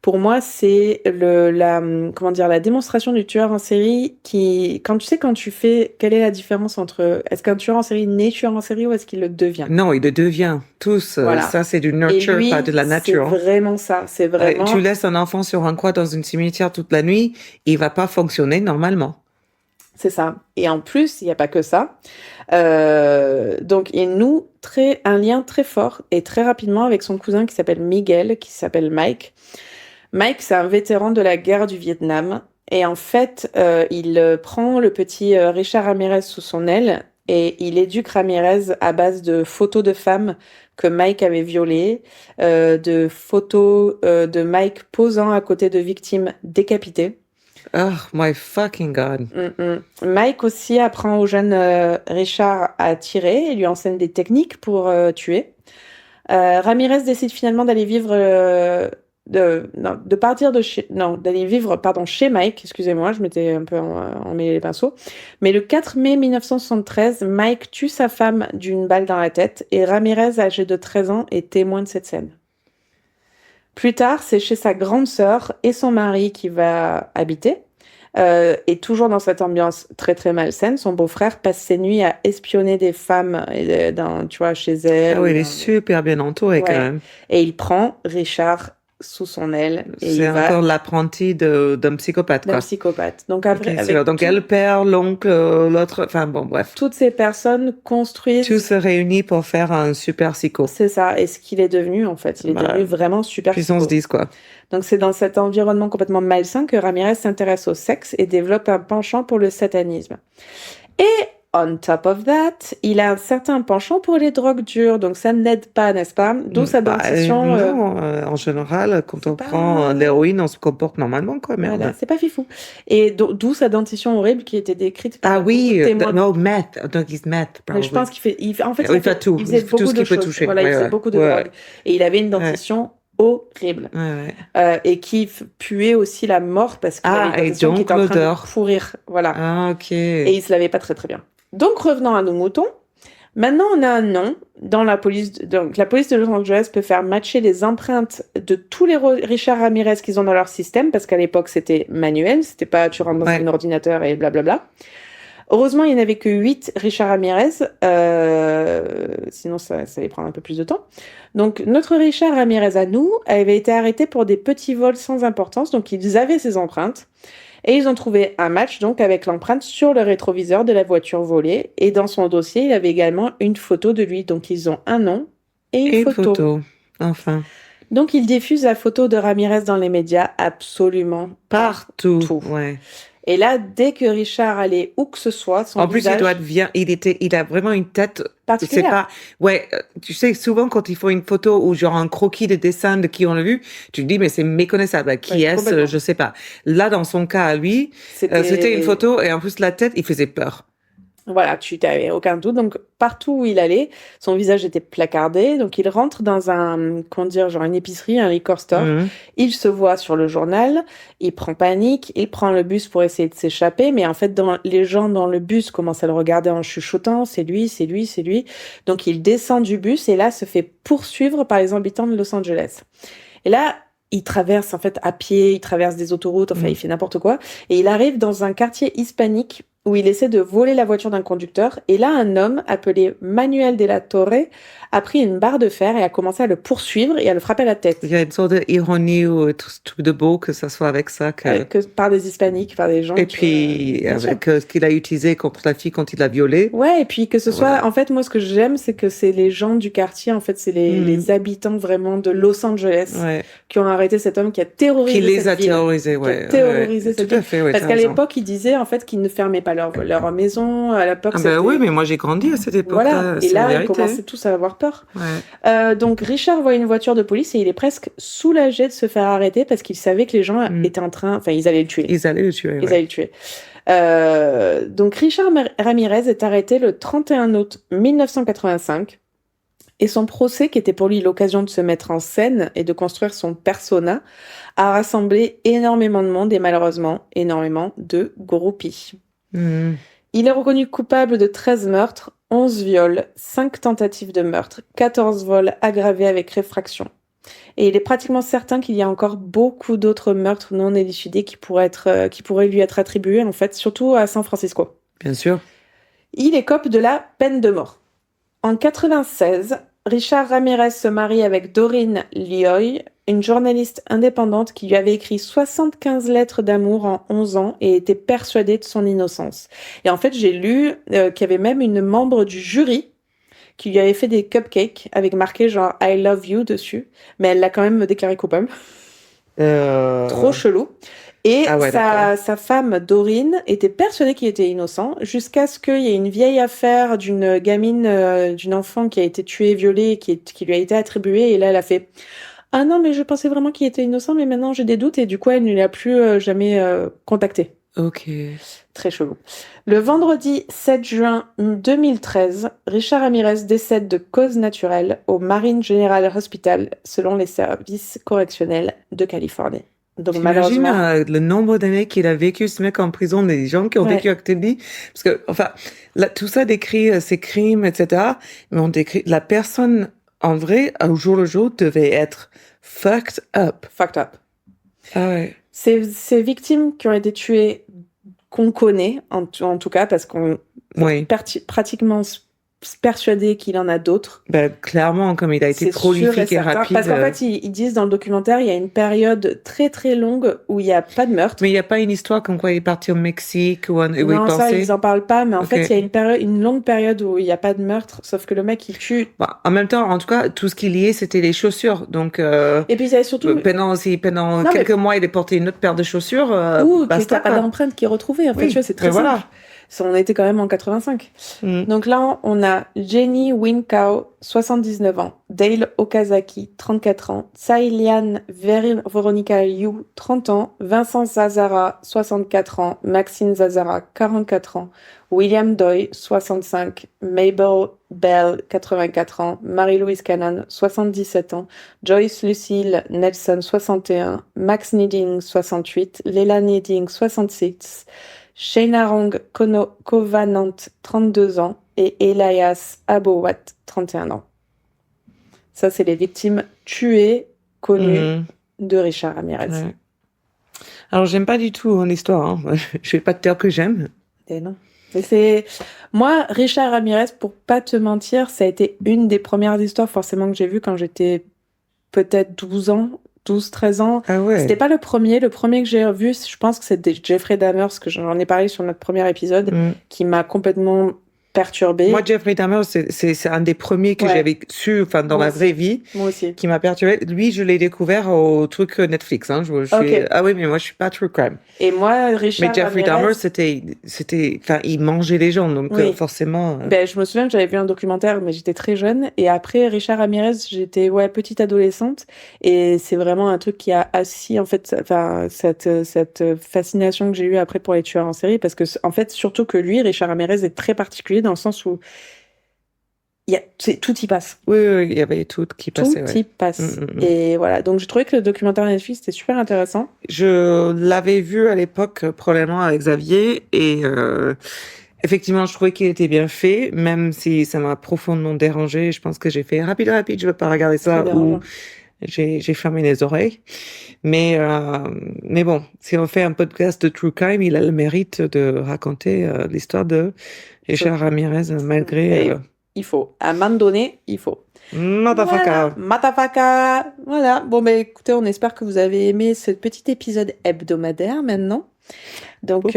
Speaker 5: Pour moi, c'est la démonstration du tueur en série qui, quand tu fais, quelle est la différence entre, est-ce qu'un tueur en série naît tueur en série ou est-ce qu'il le devient?
Speaker 4: Non, il le devient. Tous.
Speaker 5: Voilà.
Speaker 4: Ça, c'est du nurture,
Speaker 5: lui,
Speaker 4: pas de la nature.
Speaker 5: C'est vraiment ça. C'est vraiment.
Speaker 4: Tu laisses un enfant sur un coin dans un cimetière toute la nuit, il va pas fonctionner normalement.
Speaker 5: C'est ça. Et en plus, il n'y a pas que ça. Donc, il noue un lien très fort et très rapidement avec son cousin qui s'appelle Miguel, qui s'appelle Mike. Mike, c'est un vétéran de la guerre du Vietnam. Et en fait, il prend le petit Richard Ramirez sous son aile et il éduque Ramirez à base de photos de femmes que Mike avait violées, de photos de Mike posant à côté de victimes décapitées.
Speaker 4: Oh my fucking God.
Speaker 5: Mike aussi apprend au jeune Richard à tirer et lui enseigne des techniques pour tuer. Ramirez décide finalement d'aller vivre d'aller vivre chez Mike, excusez-moi, je m'étais un peu emmêlé les pinceaux. Mais le 4 mai 1973, Mike tue sa femme d'une balle dans la tête et Ramirez, âgé de 13 ans, est témoin de cette scène. Plus tard, c'est chez sa grande sœur et son mari qui va habiter. Et toujours dans cette ambiance très très malsaine, son beau-frère passe ses nuits à espionner des femmes chez elle.
Speaker 4: Ah oui, il est super bien entouré quand même.
Speaker 5: Et il prend Richard sous son aile.
Speaker 4: C'est encore l'apprenti d'un psychopathe.
Speaker 5: D'un psychopathe. Donc après,
Speaker 4: donc elle, le père, l'oncle, l'autre, enfin bon, bref.
Speaker 5: Toutes ces personnes construisent.
Speaker 4: Tout se réunit pour faire un super psycho.
Speaker 5: C'est ça. Et ce qu'il est devenu, en fait, il est devenu vraiment super psycho.
Speaker 4: Puissance 10, quoi.
Speaker 5: Donc c'est dans cet environnement complètement malsain que Ramirez s'intéresse au sexe et développe un penchant pour le satanisme. Et on top of that, il a un certain penchant pour les drogues dures, donc ça n'aide pas, n'est-ce pas? D'où sa dentition.
Speaker 4: Non, en général, quand on prend l'héroïne, on se comporte normalement, quoi, merde.
Speaker 5: Voilà, c'est pas fifou. Et d'où sa dentition horrible qui était décrite par
Speaker 4: beaucoup de témoins. No, meth. Donc, il meth,
Speaker 5: je pense qu'il fait, il
Speaker 4: fait tout.
Speaker 5: Il faisait beaucoup de choses. Toucher. Voilà, il faisait beaucoup de drogues. Et il avait une dentition horrible. Et qui puait aussi la mort parce qu'il avait une dentition qui était en train de pourrir. Voilà.
Speaker 4: Ah, ok.
Speaker 5: Et il se lavait pas très très bien. Donc, revenons à nos moutons. Maintenant, on a un nom dans la police. Donc, la police de Los Angeles peut faire matcher les empreintes de tous les Richard Ramirez qu'ils ont dans leur système, parce qu'à l'époque, c'était manuel. C'était pas tu rentres dans un ordinateur et blablabla. Heureusement, il n'y en avait que 8 Richard Ramirez. Sinon, ça allait prendre un peu plus de temps. Donc, notre Richard Ramirez à nous avait été arrêté pour des petits vols sans importance. Donc, ils avaient ses empreintes. Et ils ont trouvé un match donc avec l'empreinte sur le rétroviseur de la voiture volée. Et dans son dossier, il avait également une photo de lui. Donc ils ont un nom et une photo.
Speaker 4: Enfin.
Speaker 5: Donc ils diffusent la photo de Ramirez dans les médias absolument
Speaker 4: partout. Ouais.
Speaker 5: Et là, dès que Richard allait où que ce soit, son visage...
Speaker 4: En plus, il a vraiment une tête...
Speaker 5: particulière.
Speaker 4: C'est pas... Ouais, tu sais, souvent, quand il faut une photo ou genre un croquis de dessin de qui on l'a vu, tu te dis, mais c'est méconnaissable. Qui est-ce? Je sais pas. Là, dans son cas à lui, c'était une photo et en plus, la tête, il faisait peur.
Speaker 5: Voilà, tu n'avais aucun doute. Donc, partout où il allait, son visage était placardé. Donc, il rentre dans une épicerie, un liquor store. Mmh. Il se voit sur le journal. Il prend panique. Il prend le bus pour essayer de s'échapper. Mais en fait, les gens dans le bus commencent à le regarder en chuchotant. C'est lui, c'est lui, c'est lui. Donc, il descend du bus et là, se fait poursuivre par les habitants de Los Angeles. Et là, il traverse, en fait, à pied. Il traverse des autoroutes. Enfin, il fait n'importe quoi. Et il arrive dans un quartier hispanique où il essaie de voler la voiture d'un conducteur. Et là, un homme appelé Manuel de la Torre a pris une barre de fer et a commencé à le poursuivre et à le frapper à la tête.
Speaker 4: Il y a une sorte d'ironie ou truc de beau que ça soit avec ça.
Speaker 5: Que par des hispaniques, par des gens.
Speaker 4: Et puis, avec ce qu'il a utilisé contre la fille quand il l'a violée.
Speaker 5: Ouais, et puis que ce soit... En fait, moi, ce que j'aime, c'est que c'est les gens du quartier, en fait, c'est les habitants vraiment de Los Angeles qui ont arrêté cet homme qui a terrorisé cette ville. Qui les a terrorisés,
Speaker 4: ouais.
Speaker 5: Qui a terrorisé cette
Speaker 4: ville. Tout à fait, ouais.
Speaker 5: Parce qu'à l'époque, ils disaient, en fait, qu'ils ne fermaient pas leur maison. À l'époque,
Speaker 4: oui, mais moi, j'ai grandi à cette époque-là.
Speaker 5: Voilà. Et là, ils commençaient tous à avoir peur.
Speaker 4: Ouais.
Speaker 5: Donc Richard voit une voiture de police et il est presque soulagé de se faire arrêter parce qu'il savait que les gens étaient en train... Enfin, ils allaient le tuer.
Speaker 4: Ils allaient le tuer.
Speaker 5: Donc Richard Ramirez est arrêté le 31 août 1985 et son procès, qui était pour lui l'occasion de se mettre en scène et de construire son persona, a rassemblé énormément de monde et malheureusement énormément de groupies. Il est reconnu coupable de 13 meurtres, 11 viols, 5 tentatives de meurtre, 14 vols aggravés avec réfraction. Et il est pratiquement certain qu'il y a encore beaucoup d'autres meurtres non élucidés qui pourraient lui être attribués, en fait, surtout à San Francisco.
Speaker 4: Bien sûr.
Speaker 5: Il écope de la peine de mort. En 96, Richard Ramirez se marie avec Doreen Lioy, une journaliste indépendante qui lui avait écrit 75 lettres d'amour en 11 ans et était persuadée de son innocence. Et en fait, j'ai lu qu'il y avait même une membre du jury qui lui avait fait des cupcakes avec marqué genre I love you dessus, mais elle l'a quand même déclaré coupable. Trop chelou. Et sa femme Doreen était persuadée qu'il était innocent jusqu'à ce qu'il y ait une vieille affaire d'une gamine, d'une enfant qui a été tuée et violée qui lui a été attribuée et là elle a fait ah non mais je pensais vraiment qu'il était innocent mais maintenant j'ai des doutes et du coup elle ne l'a plus jamais contacté.
Speaker 4: Ok.
Speaker 5: Très chelou. Le vendredi 7 juin 2013, Richard Ramirez décède de cause naturelle au Marine General Hospital, selon les services correctionnels de Californie. Donc
Speaker 4: T'imagines
Speaker 5: malheureusement,
Speaker 4: le nombre d'années qu'il a vécu, ce mec en prison, des gens qui ont
Speaker 5: Ouais.
Speaker 4: vécu avec lui. Parce que, enfin, là, tout ça décrit ses crimes, etc. Mais on décrit la personne, en vrai, au jour le jour, devait être fucked up.
Speaker 5: fucked up.
Speaker 4: Ah ouais.
Speaker 5: Ces victimes qui ont été tuées, qu'on connaît, en tout cas, parce qu'on
Speaker 4: Oui.
Speaker 5: est pratiquement persuadé qu'il en a d'autres.
Speaker 4: Ben, clairement, comme il a été
Speaker 5: C'est sûr et
Speaker 4: prolifique et
Speaker 5: certain.
Speaker 4: rapide.
Speaker 5: Parce qu'en fait, ils disent dans le documentaire, il y a une période très très longue où il n'y a pas de meurtre.
Speaker 4: Mais il n'y a pas une histoire comme quoi il est parti au Mexique ou où il
Speaker 5: Non, ça,
Speaker 4: pensait.
Speaker 5: ils en parlent pas, mais en
Speaker 4: Ok.
Speaker 5: fait, il y a une longue période où il n'y a pas de meurtre, sauf que le mec, il tue.
Speaker 4: Bon, en même temps, en tout cas, tout ce qui liait, c'était les chaussures. Donc,
Speaker 5: Et puis, il y a surtout...
Speaker 4: pendant
Speaker 5: Non,
Speaker 4: quelques mois, il est porté une autre paire de chaussures.
Speaker 5: Ou
Speaker 4: basta,
Speaker 5: qu'il n'y a pas
Speaker 4: quoi.
Speaker 5: d'empreinte qui est retrouvée. En fait,
Speaker 4: Oui,
Speaker 5: tu vois, c'est très
Speaker 4: mais
Speaker 5: simple.
Speaker 4: voilà.
Speaker 5: On était quand même en 85.
Speaker 4: Mm.
Speaker 5: Donc là, on a Jenny Winkau, 79 ans, Dale Okazaki, 34 ans, Tsai-Lian Veronica Yu, 30 ans, Vincent Zazara, 64 ans, Maxine Zazara, 44 ans, William Doy, 65, Mabel Bell, 84 ans, Marie-Louise Cannon, 77 ans, Joyce Lucille Nelson, 61, Max Needing, 68, Leila Needing, 66, Sheinarong Covenant, 32 ans, et Elias Abowat, 31 ans. Ça, c'est les victimes tuées, connues
Speaker 4: Mm.
Speaker 5: de Richard Ramirez.
Speaker 4: Ouais. Alors, j'aime pas du tout l'histoire. Hein. Je vais pas te dire que j'aime.
Speaker 5: Et non. Mais c'est... Moi, Richard Ramirez, pour pas te mentir, ça a été une des premières histoires forcément que j'ai vues quand j'étais peut-être 12-13 ans.
Speaker 4: Ah ouais.
Speaker 5: C'était pas le premier. Le premier que j'ai vu, je pense que c'était Jeffrey Dahmer, que j'en ai parlé sur notre premier épisode,
Speaker 4: Mm.
Speaker 5: qui m'a complètement perturbée.
Speaker 4: Moi, Jeffrey Dahmer, c'est un des premiers que
Speaker 5: Ouais.
Speaker 4: j'avais su, enfin, dans
Speaker 5: Moi
Speaker 4: la
Speaker 5: aussi.
Speaker 4: vraie vie,
Speaker 5: Moi aussi.
Speaker 4: qui m'a perturbé. Lui, je l'ai découvert au truc Netflix. Hein. Je suis...
Speaker 5: Ok.
Speaker 4: Ah oui, mais moi, je suis pas true crime.
Speaker 5: Et moi, Richard
Speaker 4: Mais Jeffrey
Speaker 5: Ramirez...
Speaker 4: Dahmer, c'était, enfin, il mangeait les gens, donc
Speaker 5: Oui.
Speaker 4: forcément.
Speaker 5: Ben, je me souviens que j'avais vu un documentaire, mais j'étais très jeune. Et après, Richard Ramirez, j'étais petite adolescente. Et c'est vraiment un truc qui a assis, en fait, enfin, cette fascination que j'ai eue après pour les tueurs en série. Parce que, en fait, surtout que lui, Richard Ramirez, est très particulier dans le sens où tout y passe.
Speaker 4: Oui, oui, il y avait tout qui passait.
Speaker 5: Tout
Speaker 4: Ouais.
Speaker 5: y passe.
Speaker 4: Mm.
Speaker 5: Et voilà. Donc, j'ai trouvé que le documentaire Netflix était super intéressant.
Speaker 4: Je l'avais vu à l'époque, probablement avec Xavier, et effectivement, je trouvais qu'il était bien fait, même si ça m'a profondément dérangé. Je pense que j'ai fait rapide, je veux pas regarder ça,
Speaker 5: Très
Speaker 4: ou
Speaker 5: dérangeant.
Speaker 4: j'ai fermé les oreilles. Mais bon, si on fait un podcast de True Crime, il a le mérite de raconter l'histoire de Richard Ramirez, malgré...
Speaker 5: Et il faut. À un moment donné, il faut.
Speaker 4: Motherfucker.
Speaker 5: Voilà, Matafaka. Voilà. Bon, ben écoutez, on espère que vous avez aimé ce petit épisode hebdomadaire maintenant. Donc,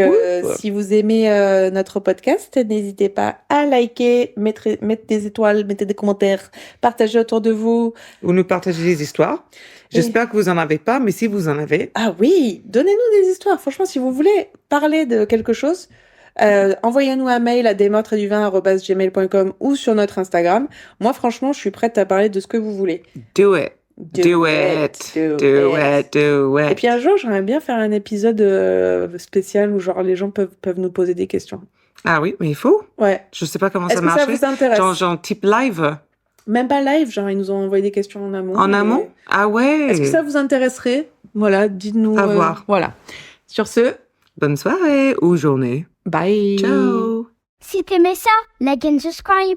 Speaker 5: si vous aimez notre podcast, n'hésitez pas à liker, mettre des étoiles, mettez des commentaires, partagez autour de vous.
Speaker 4: Vous nous partagez des histoires. J'espère que vous en avez pas, mais si vous en avez,
Speaker 5: Ah oui, donnez-nous des histoires. Franchement, si vous voulez parler de quelque chose, envoyez-nous un mail à desmeurtresduvin@gmail.com ou sur notre Instagram. Moi, franchement, je suis prête à parler de ce que vous voulez.
Speaker 4: do it. Do it.
Speaker 5: Et puis un jour, j'aimerais bien faire un épisode spécial où genre les gens peuvent nous poser des questions.
Speaker 4: Ah oui, mais il faut.
Speaker 5: Ouais.
Speaker 4: Je sais pas comment
Speaker 5: Est-ce
Speaker 4: ça
Speaker 5: que ça
Speaker 4: marche.
Speaker 5: vous intéresse?
Speaker 4: Genre type live.
Speaker 5: Même pas live, genre ils nous ont envoyé des questions en amont.
Speaker 4: En amont? Ah ouais.
Speaker 5: Est-ce que ça vous intéresserait? Voilà, dites-nous.
Speaker 4: À voir.
Speaker 5: Voilà. Sur ce,
Speaker 4: Bonne soirée ou journée.
Speaker 5: bye.
Speaker 4: Ciao.
Speaker 2: Si t'aimais ça, like and subscribe.